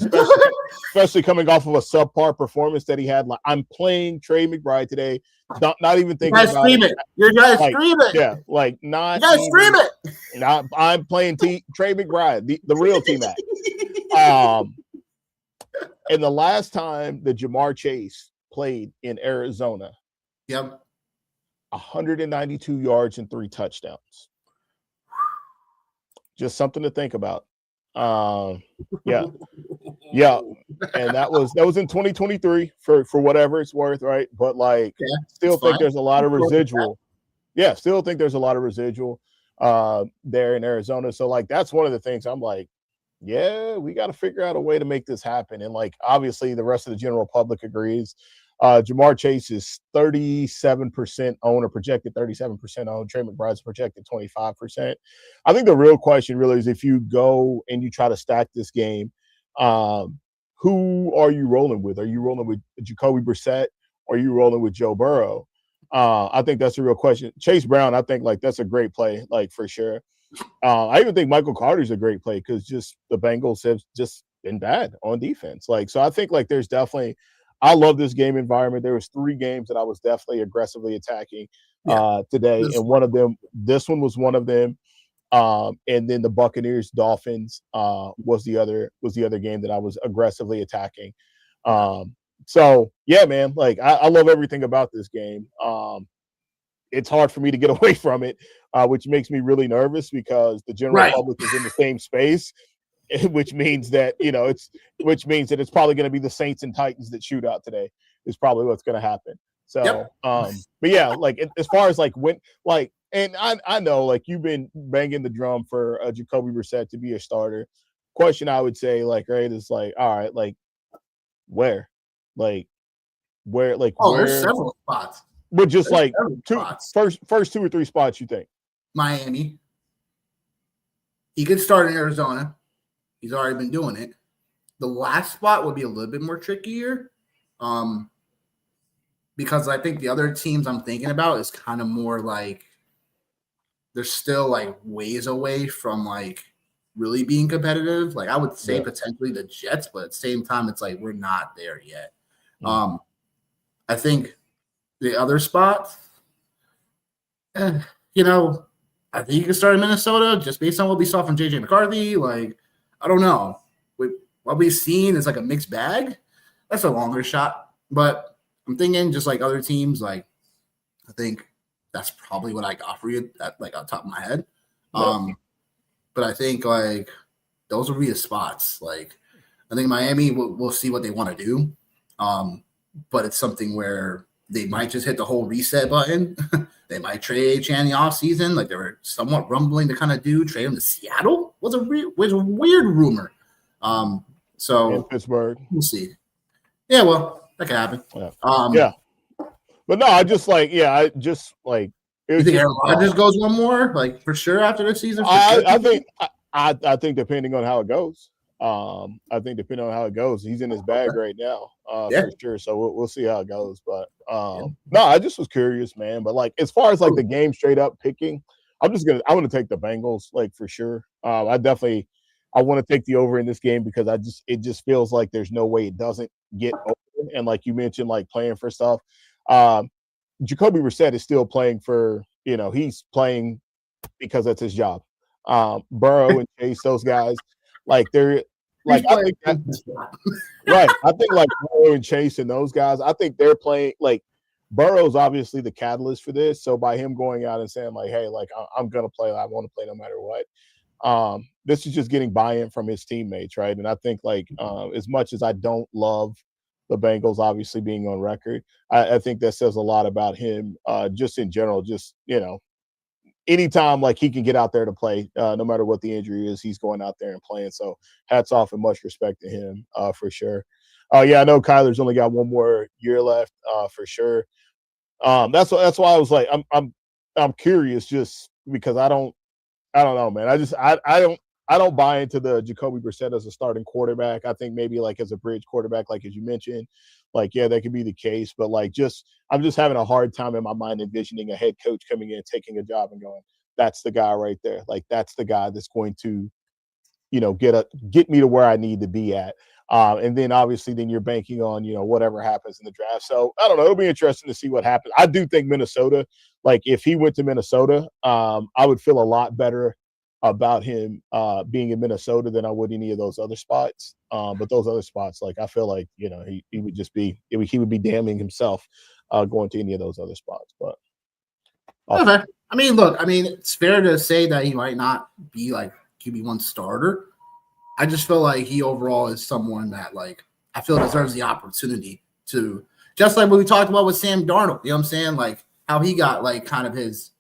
especially coming off of a subpar performance that he had. Like I'm playing Trey McBride today. Not even thinking about it. You're gonna stream it. Yeah, like not. You gotta stream it. I'm playing Trey McBride, the real T-Mac. And the last time that Jamar Chase played in Arizona, 192 yards and 3 touchdowns. Just something to think about. Yeah. And that was in 2023 for whatever it's worth, right? But like, still think there's a lot of residual. Yeah, still think there's a lot of residual there in Arizona. So like, that's one of the things I'm like, yeah, we got to figure out a way to make this happen. And like, obviously the rest of the general public agrees. Jamar Chase is 37% owned, or projected 37% owned. Trey McBride's projected 25%. I think the real question really is if you go and you try to stack this game, who are you rolling with? Are you rolling with Jacoby Brissett, or are you rolling with Joe Burrow? I think that's a real question. Chase Brown, I think like that's a great play, like for sure. I even think Michael Carter's a great play because just the Bengals have just been bad on defense. Like, so I think like there's definitely, I love this game environment. There was 3 games that I was definitely aggressively attacking today, and one of them, this one was one of them. And then the Buccaneers Dolphins was the other game that I was aggressively attacking. So yeah, man, like I love everything about this game. It's hard for me to get away from it, which makes me really nervous because the general public is in the same space, which means that it's probably going to be the Saints and Titans that shoot out today is probably what's going to happen. So, but yeah, like as far as like when, like, and I know like you've been banging the drum for Jacoby Brissett to be a starter. Question I would say like, right, is like, all right, like where, there's several spots. But just like first 2 or 3 spots, you think? Miami. He could start in Arizona. He's already been doing it. The last spot would be a little bit more trickier, because I think the other teams I'm thinking about is kind of more like they're still like ways away from like really being competitive. Like I would say potentially the Jets, but at the same time, it's like we're not there yet. I think the other spot, I think you can start in Minnesota just based on what we saw from JJ McCarthy. Like, I don't know. What we've seen is like a mixed bag. That's a longer shot. But I'm thinking just like other teams, like I think that's probably what I got for you at like on top of my head. But I think like those would be the spots. Like I think Miami will see what they want to do. But it's something where they might just hit the whole reset button. They might trade Chan the offseason, like they were somewhat rumbling to kind of trade him to Seattle. Was a weird rumor. So in Pittsburgh, we'll see. Yeah, well, that could happen. Yeah. But no, I just like, I just like. You think Aaron Rodgers goes one more, like for sure after this season? I think depending on how it goes. I think depending on how it goes, he's in his bag right now, for sure. So we'll see how it goes. But no, I just was curious, man. But like as far as like the game straight up picking, I'm gonna take the Bengals, like for sure. I want to take the over in this game because it just feels like there's no way it doesn't get over. And like you mentioned, like playing for stuff. Jacoby Brissett is still playing for, he's playing because that's his job. Burrow and Chase, those guys, like they're like, I think right. I think like Burrow and Chase and those guys, I think they're playing like Burrow's obviously the catalyst for this. So by him going out and saying like, hey, like I'm gonna play, I want to play no matter what. This is just getting buy-in from his teammates, right? And I think like as much as I don't love the Bengals obviously being on record, I think that says a lot about him, just in general. Just anytime like he can get out there to play, no matter what the injury is, he's going out there and playing. So hats off and much respect to him, for sure. I know Kyler's only got one more year left, for sure. That's why I was like, I'm curious just because I don't know, man. I don't buy into the Jacoby Brissett as a starting quarterback. I think maybe like as a bridge quarterback, like as you mentioned, like, yeah, that could be the case. But like I'm just having a hard time in my mind envisioning a head coach coming in, taking a job and going, that's the guy right there. Like that's the guy that's going to, get me to where I need to be at. And then obviously then you're banking on, whatever happens in the draft. So I don't know. It'll be interesting to see what happens. I do think Minnesota, like if he went to Minnesota, I would feel a lot better about him being in Minnesota than I would any of those other spots. But those other spots, like I feel like, he would just be, he would be damning himself going to any of those other spots. But okay. I mean, look, it's fair to say that he might not be like QB1 starter. I just feel like he overall is someone that like I feel deserves the opportunity to, just like what we talked about with Sam Darnold. You know what I'm saying? Like how he got like kind of his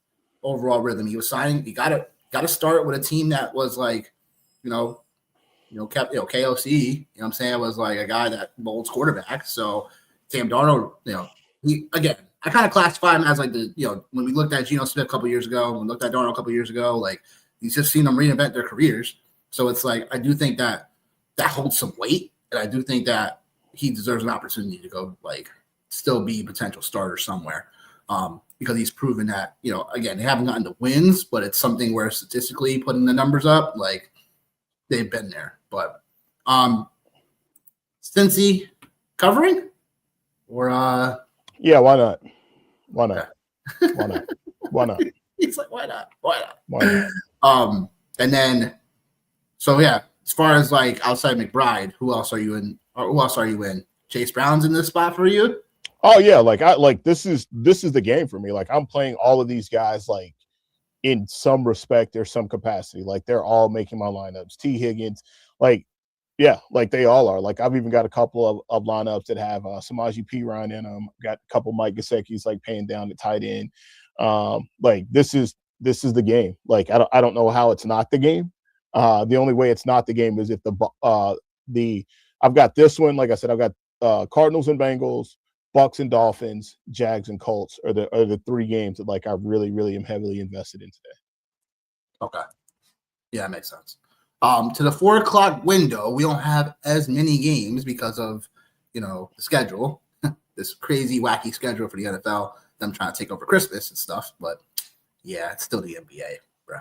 overall rhythm. He was signing. He got to start with a team that was like, kept KOC. You know what I'm saying? Was like a guy that molds quarterback. So Sam Darnold, I kind of classify him as like the, when we looked at Geno Smith a couple years ago, when we looked at Darnold a couple years ago, like he's just seen them reinvent their careers. So it's like I do think that holds some weight, and I do think that he deserves an opportunity to go like still be a potential starter somewhere, because he's proven that again they haven't gotten the wins, but it's something where statistically putting the numbers up, like they've been there. But Cincy covering or yeah, why not? Why not? Why not? Why not? He's like, why not? Why not? Why not? And then. So yeah, as far as like outside McBride, who else are you in? Or who else are you in? Chase Brown's in this spot for you? Oh yeah, this is the game for me. Like I'm playing all of these guys like in some respect or some capacity. Like they're all making my lineups. T. Higgins, like yeah, like they all are. Like I've even got a couple of lineups that have Samaje Perine in them. Got a couple Mike Gesicki's like paying down the tight end. Like this is the game. Like I don't know how it's not the game. The only way it's not the game is if I've got this one, like I said, I've got Cardinals and Bengals, Bucks and Dolphins, Jags and Colts are the three games that like I really, really am heavily invested in today. Okay. Yeah, that makes sense. To the 4 o'clock window, we don't have as many games because of, the schedule, this crazy, wacky schedule for the NFL, them trying to take over Christmas and stuff. But yeah, it's still the NBA, bro.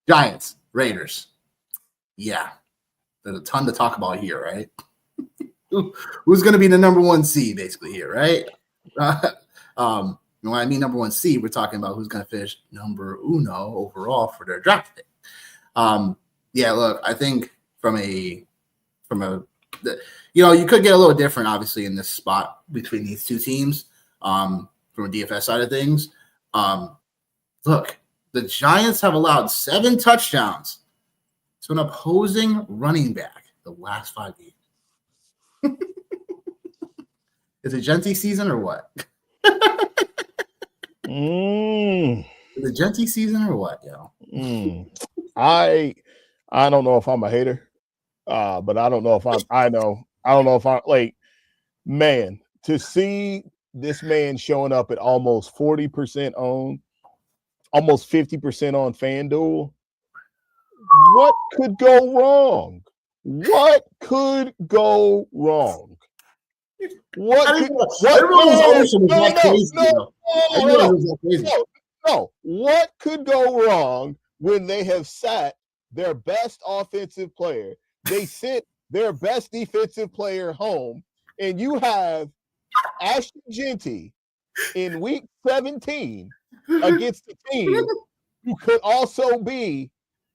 Giants, Raiders. Yeah, there's a ton to talk about here, right? Who's going to be the number one seed basically here, right? When I mean number one seed, we're talking about who's going to finish number uno overall for their draft pick. Yeah, look, I think you could get a little different, obviously, in this spot between these two teams from a DFS side of things. Look, the Giants have allowed 7 touchdowns So an opposing running back the last 5 games. Is it Genty season or what? Is it Genty season or what, yo? I don't know if I'm a hater, but I don't know if I don't know if I'm like, man, to see this man showing up at almost 40% owned, almost 50% on FanDuel. What could go wrong? What could go wrong? What could go wrong when they have sat their best offensive player? They sent their best defensive player home, and you have Ashton Genty in week 17 against the team who could also be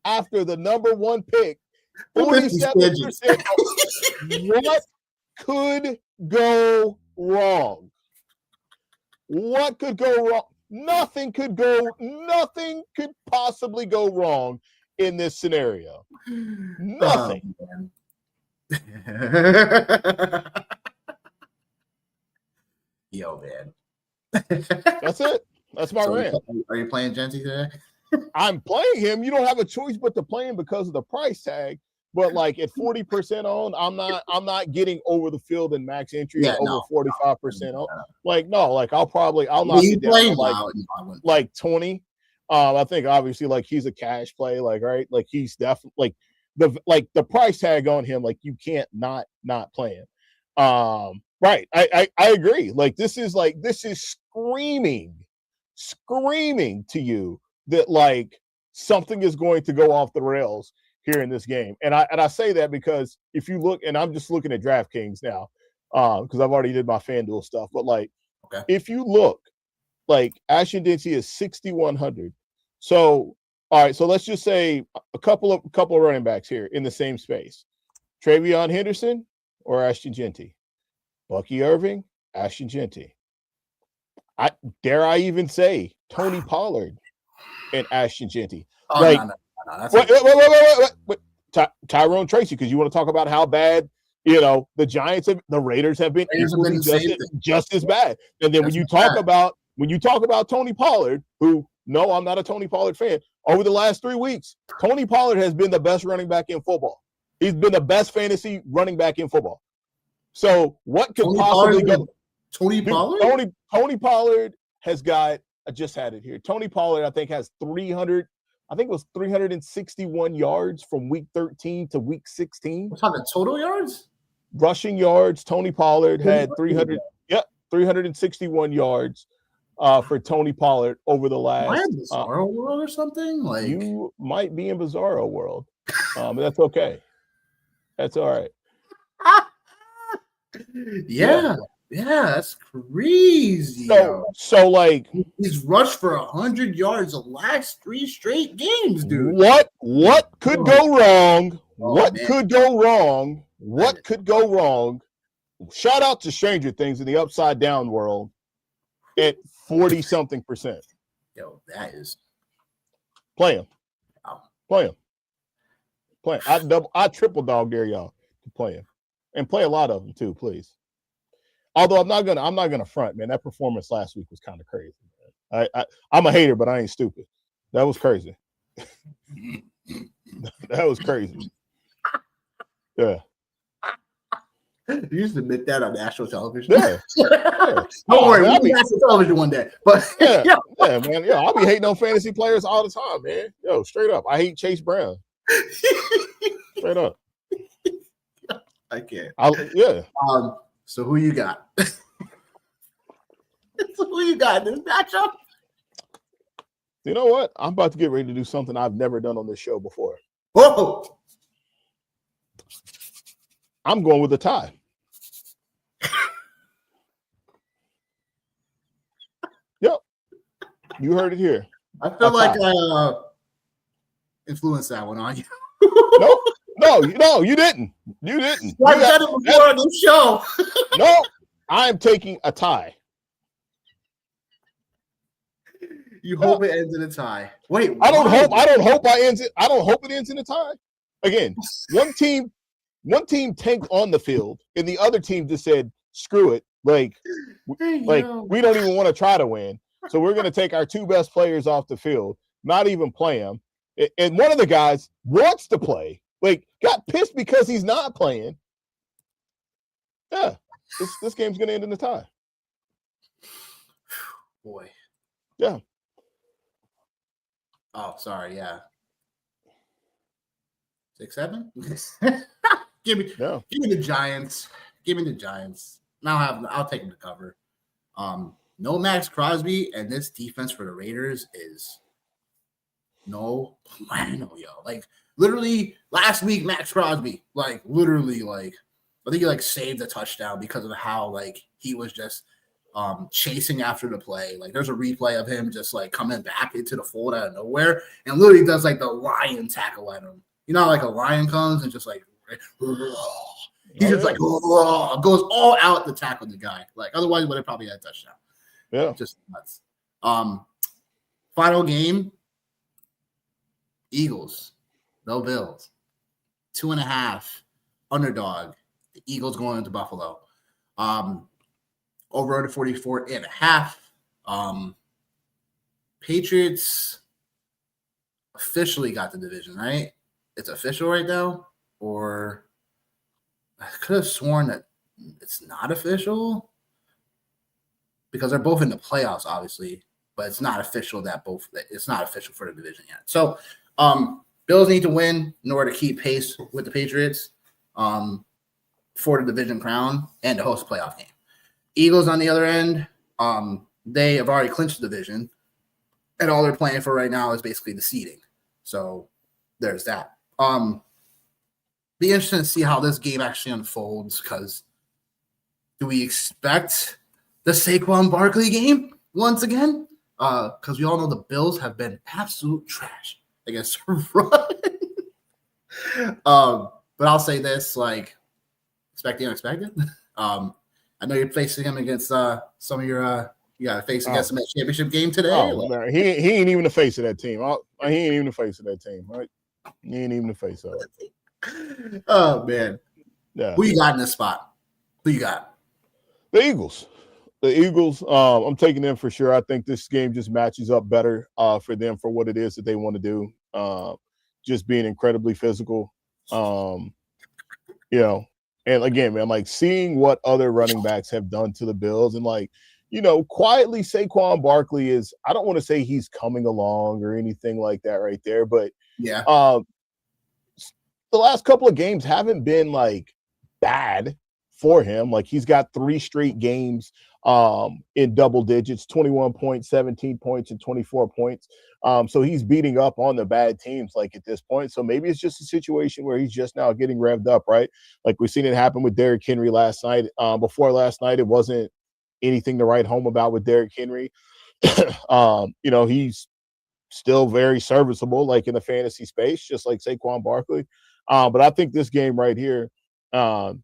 after the number 1 pick, 47%. What could go wrong? What could go wrong? Nothing could possibly go wrong in this scenario. Nothing. Yo, man. That's it. That's my rant. Are you playing Genty today? I'm playing him. You don't have a choice but to play him because of the price tag. But like at 40% on, I'm not getting over the field in max entry at over 45% on. Like, no, like I'll knock it down like 20. I think obviously like he's a cash play, like, right? Like he's definitely like the price tag on him, like you can't not play him. Right. I agree. Like this is screaming to you that like something is going to go off the rails here in this game. And I say that because if you look, and I'm just looking at DraftKings now, because I've already did my FanDuel stuff, but like if you look, like Ashton Genty is 6,100. So all right, so let's just say a couple of running backs here in the same space. Travion Henderson or Ashton Genty? Bucky Irving, Ashton Genty. Dare I even say Tony Pollard and Ashton Genty? Oh, like, no. That's wait. Tyrone Tracy, because you want to talk about how bad, the Raiders have been just as bad. And then when you talk about Tony Pollard, who, no, I'm not a Tony Pollard fan, over the last 3 weeks, Tony Pollard has been the best running back in football. He's been the best fantasy running back in football. So what could possibly go? Tony Pollard? Tony Pollard has got, I just had it here. Tony Pollard, I think, has 361 yards from week 13 to week 16. We're talking total yards? Rushing yards. Tony Pollard had 361 yards for Tony Pollard over the last. Am I in Bizarro world or something? Like you might be in Bizarro world, but that's okay. That's all right. Yeah, that's crazy. So like he's rushed for 100 yards the last 3 straight games, dude. What could go wrong? What could go wrong? What could go wrong? Shout out to Stranger Things in the Upside Down world at 40-something%. Yo, that is play him. Wow. Play him. I triple dog dare y'all to play him. And play a lot of them too, please. Although I'm not gonna front, man. That performance last week was kind of crazy. Man. I'm a hater, but I ain't stupid. That was crazy. That was crazy. Yeah. You used to admit that on national television. Yeah. Don't worry, we'll be national television one day. But man. Yeah, I'll be hating on fantasy players all the time, man. Yo, straight up. I hate Chase Brown. Straight up. I can't. So who you got? Who you got in this matchup? You know what? I'm about to get ready to do something I've never done on this show before. Whoa! I'm going with a tie. Yep. You heard it here. I feel like I influenced that one on you. No, you didn't. You didn't. I've done it before on this show. No, I'm taking a tie. You hope it ends in a tie. Wait, I don't hope it ends in a tie. Again, one team tanked on the field, and the other team just said, "Screw it! Like we don't even want to try to win. So we're going to take our two best players off the field, not even play them." And one of the guys wants to play, like got pissed because he's not playing. Yeah, this game's going to end in a tie. Boy. Yeah. Oh, sorry. Yeah. 6-7. Give me the Giants. Give me the Giants. Now I'll take them to cover. No Max Crosby, and this defense for the Raiders is no bueno, yo. Like literally last week, Max Crosby, like literally, like I think he like saved a touchdown because of how like he was just chasing after the play. Like there's a replay of him just like coming back into the fold out of nowhere and literally does like the lion tackle at him. You know, like a lion comes and just like he's just like goes all out to tackle the guy. Like otherwise, would have probably had a touchdown. Yeah, just nuts. Final game: Eagles, no Bills, 2.5 underdog. The Eagles going into Buffalo. Over under 44.5. Patriots officially got the division, right? It's official right now, or I could have sworn that it's not official because they're both in the playoffs, obviously, but it's not official it's not official for the division yet. So, Bills need to win in order to keep pace with the Patriots for the division crown and to host a playoff game. Eagles on the other end, they have already clinched the division, and all they're playing for right now is basically the seeding. So there's that. Be interesting to see how this game actually unfolds, because do we expect the Saquon Barkley game once again? Because we all know the Bills have been absolute trash against run. But I'll say this, like, expect the unexpected. I know you're facing him against some of your you got to face against him at championship game today. Oh, man. He ain't even the face of that team. He ain't even the face of that team, right? He ain't even the face of it. Oh man, yeah. Who you got in this spot? Who you got? The Eagles. The Eagles. I'm taking them for sure. I think this game just matches up better for them for what it is that they want to do. Just being incredibly physical. You know, and again, man, like seeing what other running backs have done to the Bills, and like, you know, quietly Saquon Barkley is, I don't want to say he's coming along or anything like that right there, but yeah. The last couple of games haven't been like bad for him. Like he's got 3 straight games in double digits, 21 points, 17 points, and 24 points. So he's beating up on the bad teams like at this point. So maybe it's just a situation where he's just now getting revved up, right? Like we've seen it happen with Derrick Henry last night. Before last night, it wasn't anything to write home about with Derrick Henry. You know, he's still very serviceable, like in the fantasy space, just like Saquon Barkley. But I think this game right here, I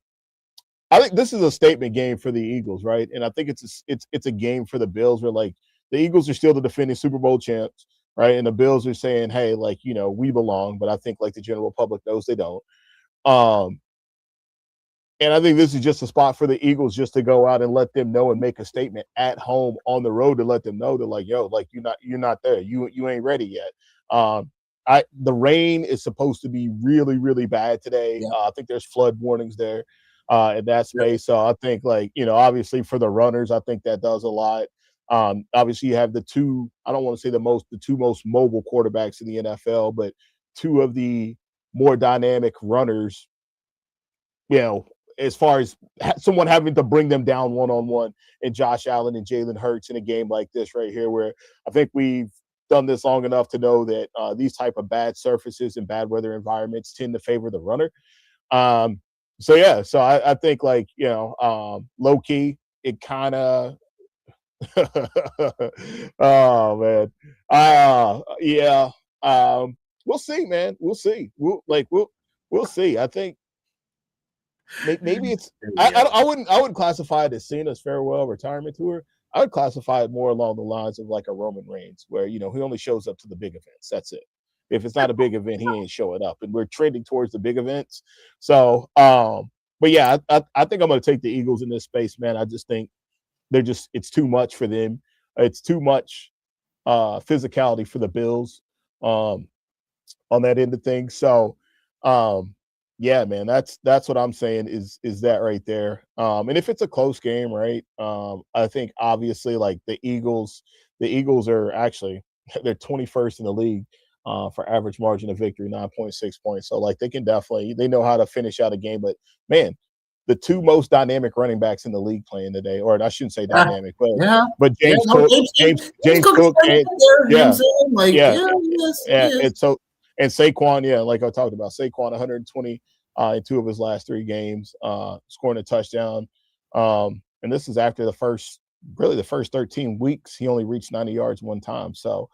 think this is a statement game for the Eagles, right? And I think it's a game for the Bills where like the Eagles are still the defending Super Bowl champs, right? And the Bills are saying, hey, like, you know, we belong, but I think like the general public knows they don't. And I think this is just a spot for the Eagles just to go out and let them know and make a statement at home on the road to let them know that like, yo, like you're not there. You ain't ready yet. The rain is supposed to be really, really bad today. Yeah. I think there's flood warnings there in that space. So I think like, you know, obviously for the runners, I think that does a lot. Obviously you have the two, I don't want to say the two most mobile quarterbacks in the NFL, but two of the more dynamic runners, you know, as far as someone having to bring them down one-on-one, and Josh Allen and Jalen Hurts in a game like this right here, where I think we've done this long enough to know that these type of bad surfaces and bad weather environments tend to favor the runner. So I think like, you know, low key, it kind of, oh man. Yeah. We'll see, man. We'll see. We'll see. I think maybe it's, I wouldn't classify it as Cena's farewell retirement tour. I would classify it more along the lines of like a Roman Reigns, where, you know, he only shows up to the big events. That's it. if it's not a big event, he ain't showing up. And we're trending towards the big events. So, but yeah, I think I'm going to take the Eagles in this space, man. I just think it's too much for them. It's too much physicality for the Bills on that end of things. So, yeah, man, that's what I'm saying is that right there. And if it's a close game, right? I think obviously like the Eagles are actually they're 21st in the league for average margin of victory, 9.6 points. So like they know how to finish out a game. But man, the two most dynamic running backs in the league playing today, or I shouldn't say dynamic, but James Cook, James Cook, and and Saquon, like I talked about, Saquon 120 in 2 of his last 3 games, scoring a touchdown. And this is after the first 13 weeks, he only reached 90 yards 1 time. So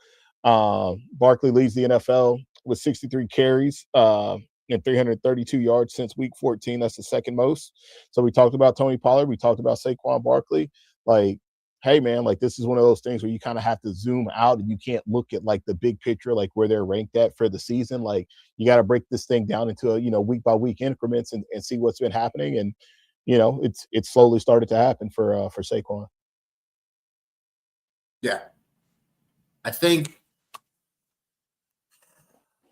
Barkley leads the NFL with 63 carries and 332 yards since week 14. That's the second most. So we talked about Tony Pollard. We talked about Saquon Barkley. Like, hey, man, like this is one of those things where you kind of have to zoom out and you can't look at like the big picture, like where they're ranked at for the season. Like you got to break this thing down into, week by week increments and see what's been happening. And, it's slowly started to happen for Saquon. Yeah. I think,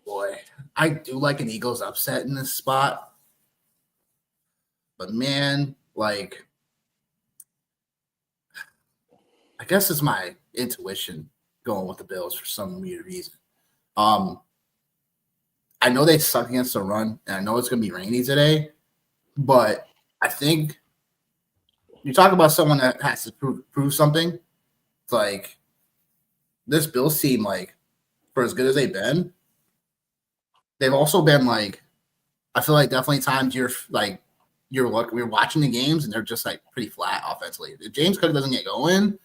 boy, I do like an Eagles upset in this spot. But man, like, I guess it's my intuition going with the Bills for some weird reason. I know they suck against the run, and I know it's going to be rainy today, but I think you talk about someone that has to prove something. It's like this Bills team, like, for as good as they've been, they've also been like, I feel like definitely times we're watching the games and they're just like pretty flat offensively. If James Cook doesn't get going,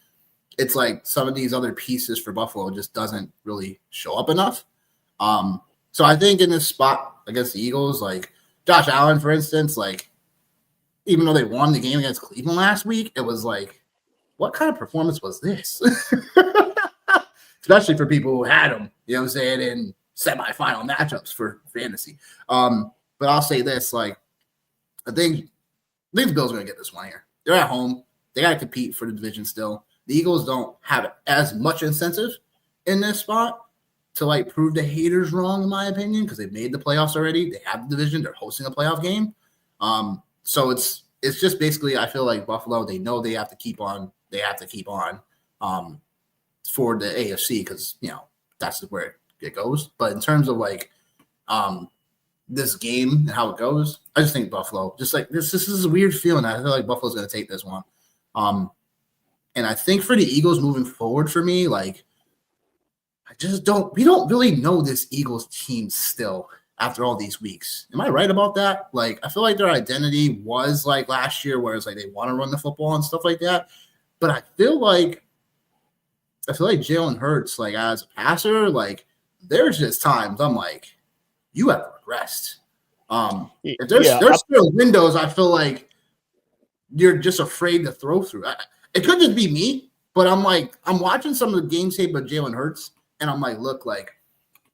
it's like some of these other pieces for Buffalo just doesn't really show up enough. So I think in this spot against the Eagles, like Josh Allen, for instance, like even though they won the game against Cleveland last week, it was like, what kind of performance was this? Especially for people who had him, in semifinal matchups for fantasy. But I'll say this, like, I think the Bills are going to get this one here. They're at home. They got to compete for the division still. The Eagles don't have as much incentive in this spot to, like, prove the haters wrong, in my opinion, because they've made the playoffs already. They have the division. They're hosting a playoff game. So it's just basically, I feel like Buffalo, they know they have to keep on. They have to keep on for the AFC because, that's where it goes. But in terms of, like, this game and how it goes, I just think Buffalo, just like this is a weird feeling. I feel like Buffalo's going to take this one. And I think for the Eagles moving forward for me, like, we don't really know this Eagles team still after all these weeks. Am I right about that? Like, I feel like their identity was like last year where it's like they want to run the football and stuff like that. But I feel like Jalen Hurts, like, as a passer, like, there's just times I'm like, you have regressed. If there's still windows, I feel like you're just afraid to throw through. It could just be me, but I'm watching some of the game tape of Jalen Hurts, and I'm like, look, like,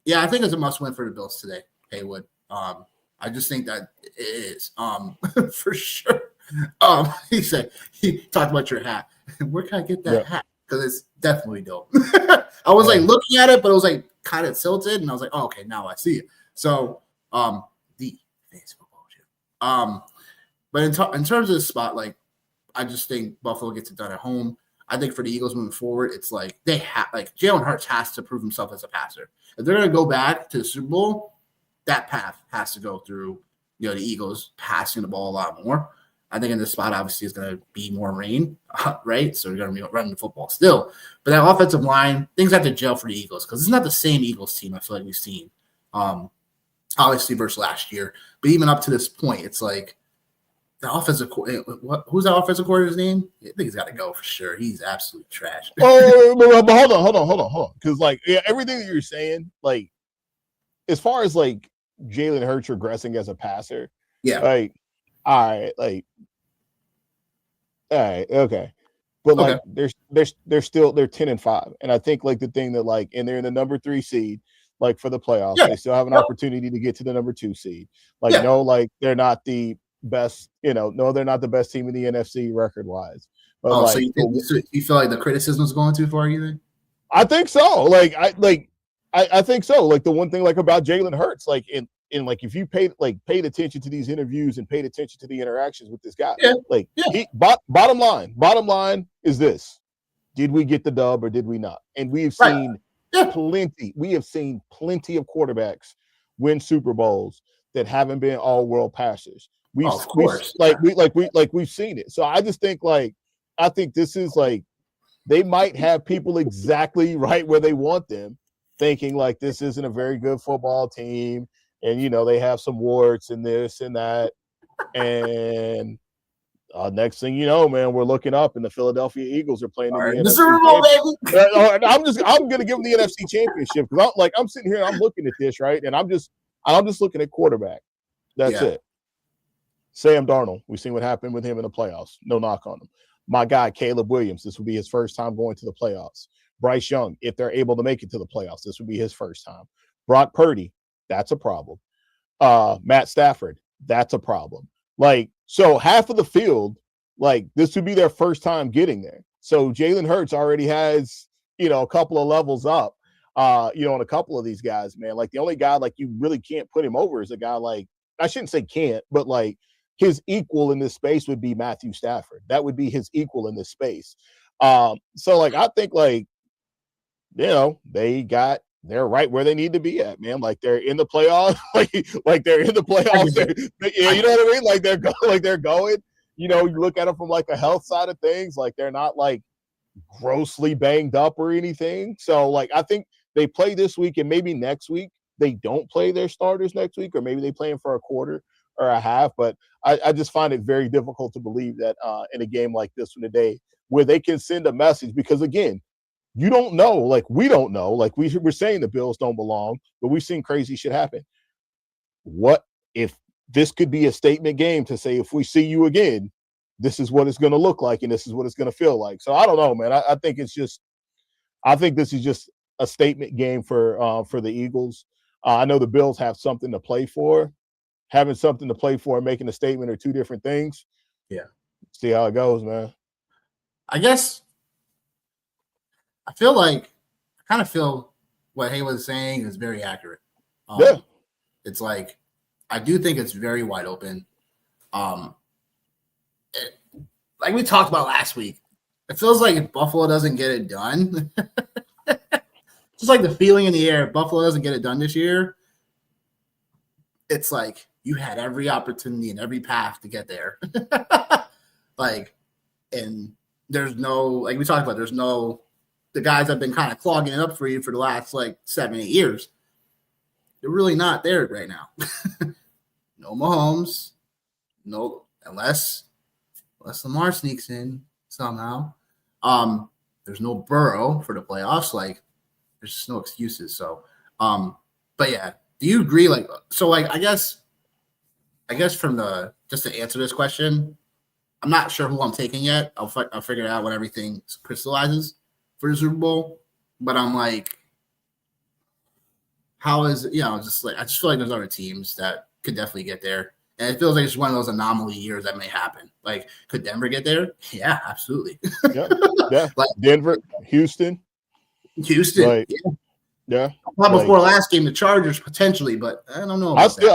yeah, I think it's a must-win for the Bills today, Haywood. I just think that it is, for sure. He talked about your hat. Where can I get that hat? Because it's definitely dope. I was like looking at it, but it was like kind of tilted, and I was like, oh, okay, now I see it. So, the fantasy football show. But in terms of the spot, like, I just think Buffalo gets it done at home. I think for the Eagles moving forward, it's like Jalen Hurts has to prove himself as a passer. If they're going to go back to the Super Bowl, that path has to go through, the Eagles passing the ball a lot more. I think in this spot, obviously, is going to be more rain, right? So you're going to be running the football still. But that offensive line, things have to gel for the Eagles because it's not the same Eagles team I feel like we've seen, obviously, versus last year. But even up to this point, it's like the offensive who's the offensive coordinator's name? I think he's got to go for sure. He's absolute trash. But hold on. Because, like, everything that you're saying, like, as far as, like, Jalen Hurts regressing as a passer, like, all right, okay. But, like, they're 10-5. And I think, like, the thing that, like, and they're in the number 3 seed, like for the playoffs. Yeah. They still have an opportunity to get to the number 2 seed. Like, Yeah. no, like they're not the best, no, they're not the best team in the NFC record wise. But Oh, so like, you feel like the criticism is going too far, you think? I think so. I think so. Like the one thing like about Jalen Hurts, like in like if you paid attention to these interviews and paid attention to the interactions with this guy, Yeah. like Yeah. bottom line is this: did we get the dub or did we not? And we've seen plenty. We have seen plenty of quarterbacks win Super Bowls that haven't been all world passers. Of course. We've seen it. So I just think I think this is like they might have people exactly right where they want them, thinking like this isn't a very good football team, and they have some warts and this and that, and next thing you know, man, we're looking up and the Philadelphia Eagles are playing in the NFC Super Bowl, baby. I'm gonna give them the NFC Championship because I'm sitting here and I'm looking at this, right, and I'm just looking at quarterback. That's it. Sam Darnold, we've seen what happened with him in the playoffs. No knock on him. My guy, Caleb Williams, this will be his first time going to the playoffs. Bryce Young, if they're able to make it to the playoffs, this would be his first time. Brock Purdy, that's a problem. Matt Stafford, that's a problem. Like, so half of the field, like this would be their first time getting there. So Jalen Hurts already has, a couple of levels up, on a couple of these guys, man. Like the only guy like you really can't put him over is a guy like, I shouldn't say can't, but like his equal in this space would be Matthew Stafford. That would be his equal in this space. So like I think like, they're right where they need to be at, man. Like they're in the playoffs, like they're in the playoffs. You know what I mean? Like they're going. You look at them from like a health side of things, like they're not like grossly banged up or anything. So like I think they play this week and maybe next week they don't play their starters next week, or maybe they play them for a quarter or a half. But I just find it very difficult to believe that in a game like this one today, where they can send a message, because again, you don't know, like we don't know, like we're saying the Bills don't belong, but we've seen crazy shit happen. What if this could be a statement game to say, if we see you again, this is what it's going to look like and this is what it's going to feel like. So I don't know, man. I think this is just a statement game for the Eagles. I know the Bills have something to play for. Having something to play for and making a statement are two different things. Yeah. See how it goes, man. I kind of feel what Hay was saying is very accurate. It's like, I do think it's very wide open. Like we talked about last week, it feels like if Buffalo doesn't get it done, just like the feeling in the air, if Buffalo doesn't get it done this year, it's like you had every opportunity and every path to get there. And there's no, like we talked about, the guys have been kind of clogging it up for you for the last 7-8 years. They're really not there right now. No Mahomes, no, unless Lamar sneaks in somehow. There's no Burrow for the playoffs. There's just no excuses. So, but yeah, do you agree? I guess from just to answer this question, I'm not sure who I'm taking yet. I'll figure it out when everything crystallizes for the Super Bowl. But I'm like, how is it? I just feel like there's other teams that could definitely get there. And it feels like it's one of those anomaly years that may happen. Could Denver get there? Yeah, absolutely. Yeah. Denver, Houston. Yeah. Not before last game, the Chargers potentially, but I don't know. I still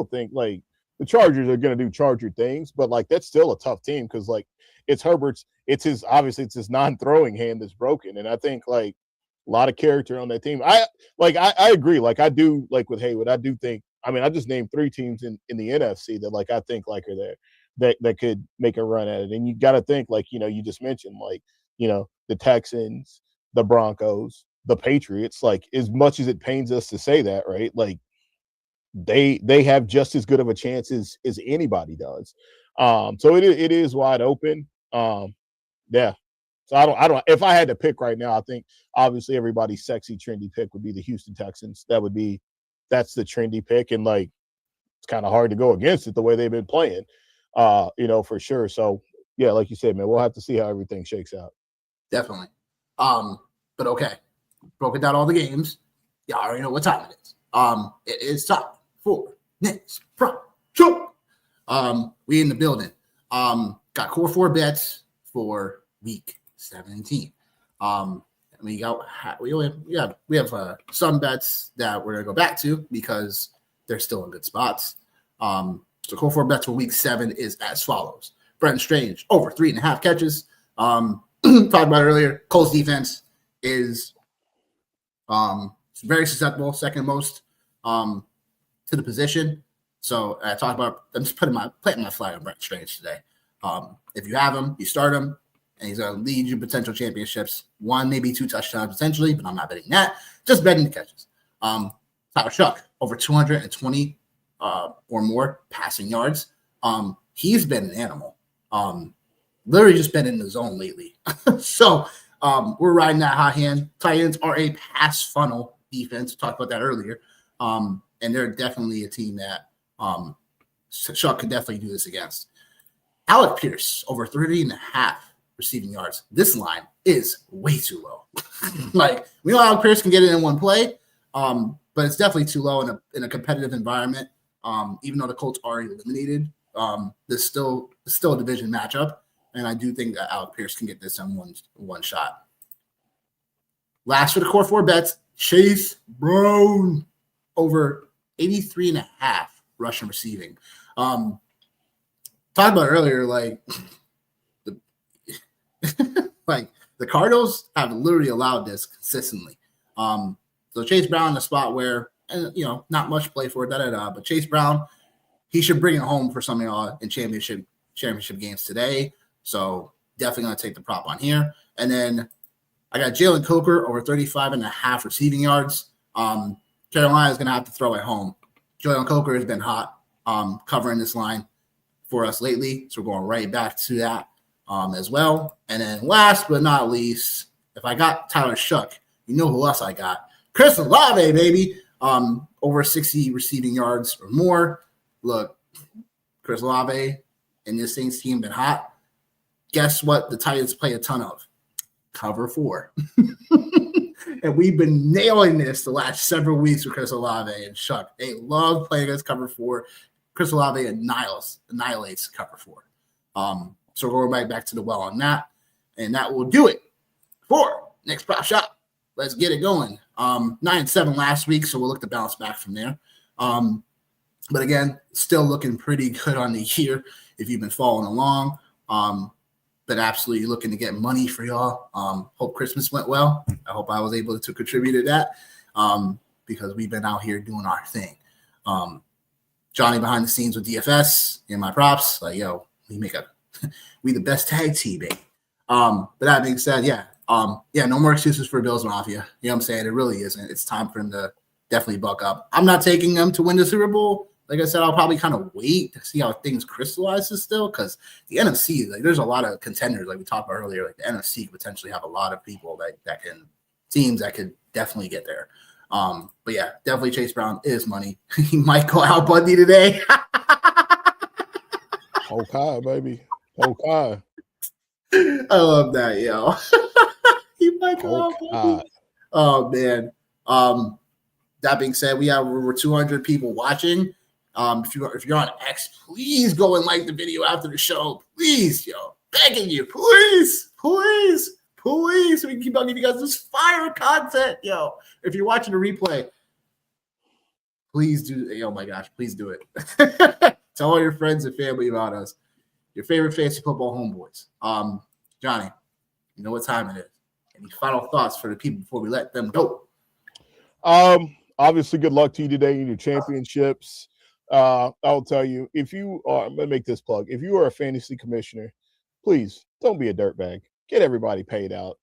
think the Chargers are going to do Charger things, but that's still a tough team because it's Herbert's. It's his non-throwing hand that's broken, and I think a lot of character on that team. I agree. I do with Haywood. I do think. I mean, I just named 3 teams in the NFC that I think are there that could make a run at it. And you got to think you just mentioned the Texans, the Broncos, the Patriots. As much as it pains us to say that, right? They have just as good of a chance as anybody does. So it is wide open. Yeah. So I don't. If I had to pick right now, I think obviously everybody's sexy trendy pick would be the Houston Texans. That's the trendy pick, and it's kind of hard to go against it the way they've been playing, for sure. So yeah, like you said, man, we'll have to see how everything shakes out. Definitely. But okay, broken down all the games. Y'all already know what time it is. It is time for next prop show. We in the building. Got core 4 bets for week 17. We have some bets that we're gonna go back to because they're still in good spots. So core 4 bets for week 7 is as follows: Brenton Strange over 3.5 catches. Talked about it earlier. Colts defense is very susceptible, second most to the position. So I talked about. I'm just planting my flag on Brenton Strange today. If you have him, you start him, and he's going to lead you potential championships. 1, maybe 2 touchdowns potentially, but I'm not betting that. Just betting the catches. Tyler Shuck over 220 or more passing yards. He's been an animal. Literally just been in the zone lately. So we're riding that hot hand. Titans are a pass funnel defense. We talked about that earlier. And they're definitely a team that Shuck could definitely do this against. Alec Pierce over 30.5 receiving yards. This line is way too low. Like, we know Alec Pierce can get it in one play, but it's definitely too low in a competitive environment. Even though the Colts are eliminated, there's still a division matchup, and I do think that Alec Pierce can get this in one shot. Last for the core 4 bets, Chase Brown over 83.5 rushing receiving. Talked about earlier, like the Cardinals have literally allowed this consistently. So Chase Brown in a spot where, not much play for it, but Chase Brown, he should bring it home for some of y'all in championship games today. So definitely going to take the prop on here. And then I got Jalen Coker over 35.5 receiving yards. Carolina is going to have to throw it home. Jalen Coker has been hot covering this line for us lately. So we're going right back to that as well. And then last but not least, if I got Tyler Shuck, you know who else I got? Chris Olave, baby. Over 60 receiving yards or more. Look, Chris Olave and this Saints team been hot. Guess what the Titans play a ton of? Cover 4. And we've been nailing this the last several weeks with Chris Olave and Shuck. They love playing against cover 4. Chris Olave annihilates cover 4. So we're going back to the well on that. And that will do it for next prop shot. Let's get it going. 9-7 last week, so we'll look to bounce back from there. But again, still looking pretty good on the year if you've been following along. But absolutely looking to get money for y'all. Hope Christmas went well. I hope I was able to contribute to that because we've been out here doing our thing. Johnny behind the scenes with DFS and my props. Like, yo, we the best tag team, baby. But that being said, no more excuses for Bills Mafia. You know what I'm saying? It really isn't. It's time for them to definitely buck up. I'm not taking them to win the Super Bowl. Like I said, I'll probably kind of wait to see how things crystallize still because the NFC, like there's a lot of contenders, like we talked about earlier, like the NFC could potentially have a lot of people teams that could definitely get there. But yeah, definitely Chase Brown is money. He might go out Bundy today. Okay, baby. Okay. I love that, yo. He might go out Bundy. Oh man. That being said, we have over 200 people watching. If you're on X, please go and like the video after the show. Please, yo. Begging you. Please. So we can keep on giving you guys this fire content, yo. If you're watching the replay, please do. Oh my gosh, please do it. Tell all your friends and family about us. Your favorite fantasy football homeboys. Johnny, you know what time it is. Any final thoughts for the people before we let them go? Obviously, good luck to you today in your championships. I will tell you, I'm going to make this plug. If you are a fantasy commissioner, please don't be a dirtbag. Get everybody paid out,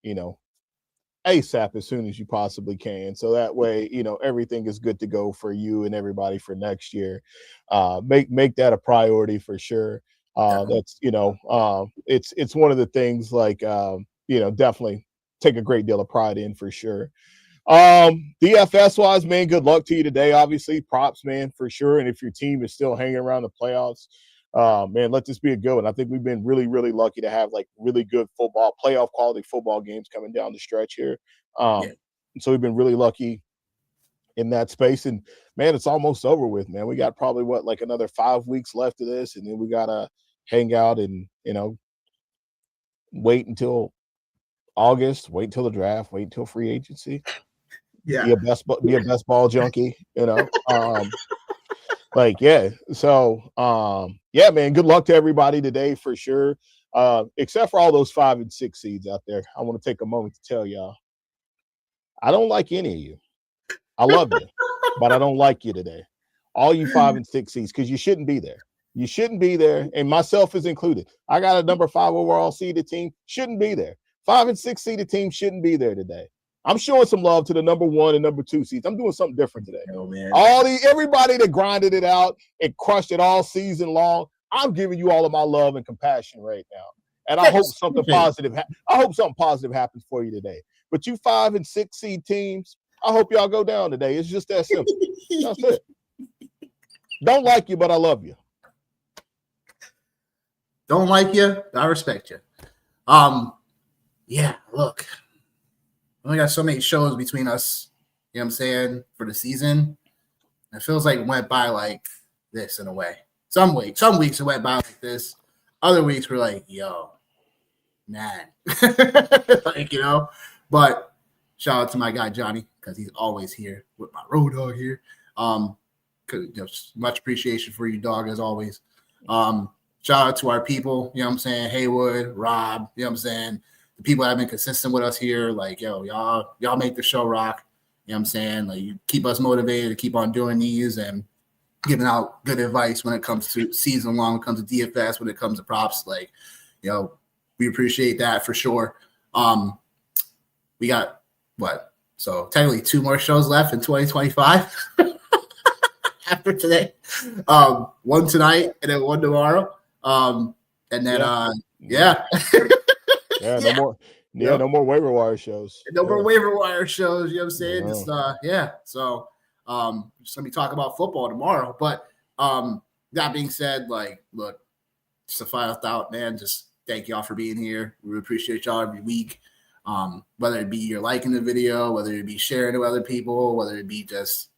ASAP as soon as you possibly can. So that way, everything is good to go for you and everybody for next year. Make that a priority for sure. That's, it's one of the things like, definitely take a great deal of pride in for sure. DFS wise, man, good luck to you today. Obviously, props, man, for sure. And if your team is still hanging around the playoffs, man, let this be a good one. I think we've been really, really lucky to have like really good playoff quality football games coming down the stretch here. So we've been really lucky in that space. And man, it's almost over with, man. We got probably like another 5 weeks left of this, and then we gotta hang out and wait until August, wait until the draft, wait until free agency. Yeah. Be a best ball junkie, like, yeah. So yeah, man, good luck to everybody today for sure. Except for all those 5 and 6 seeds out there. I want to take a moment to tell y'all, I don't like any of you. I love you, but I don't like you today. All you 5 and 6 seeds, because you shouldn't be there. You shouldn't be there, and myself is included. I got a number 5 overall seeded team, shouldn't be there. 5 and 6 seeded team shouldn't be there today. I'm showing some love to the number 1 and number 2 seeds. I'm doing something different today. Oh, man. Everybody that grinded it out and crushed it all season long, I'm giving you all of my love and compassion right now. And I hope something positive. I hope something positive happens for you today. But you 5 and 6 seed teams, I hope y'all go down today. It's just that simple. That's it. Don't like you, but I love you. Don't like you, I respect you. Yeah, look. We only got so many shows between us, you know what I'm saying, for the season. It feels like it went by like this in a way. Some weeks it went by like this. Other weeks we're like, yo, man. But shout out to my guy Johnny, because he's always here with my road dog here. Much appreciation for you, dog, as always. Shout out to our people, you know what I'm saying, Haywood, Rob, you know what I'm saying, the people that have been consistent with us here, like, yo, y'all make the show rock, you know what I'm saying, like, you keep us motivated to keep on doing these and giving out good advice when it comes to season long, when it comes to DFS, when it comes to props, like, we appreciate that for sure. We got so technically 2 more shows left in 2025 after today. 1 tonight and then 1 tomorrow. And then yeah, no more waiver wire shows. No more waiver wire shows, you know what I'm saying? Just So just let me talk about football tomorrow. But that being said, like, look, just a final thought, man. Just thank y'all for being here. We appreciate y'all every week. Whether it be you're liking the video, whether it be sharing it with other people, whether it be just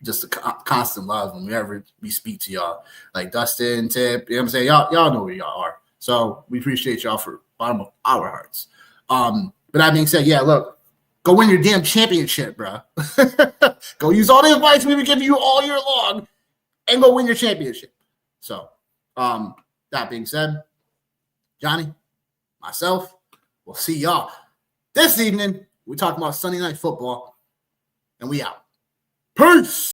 just a constant love whenever we speak to y'all, like Dustin, Tip, you know what I'm saying? Y'all know where y'all are. So we appreciate y'all for bottom of our hearts. But that being said, yeah, look, go win your damn championship, bro. Go use all the advice we've been giving you all year long and go win your championship. So that being said, Johnny, myself, we'll see y'all this evening. We're talking about Sunday Night Football, and we out. Peace.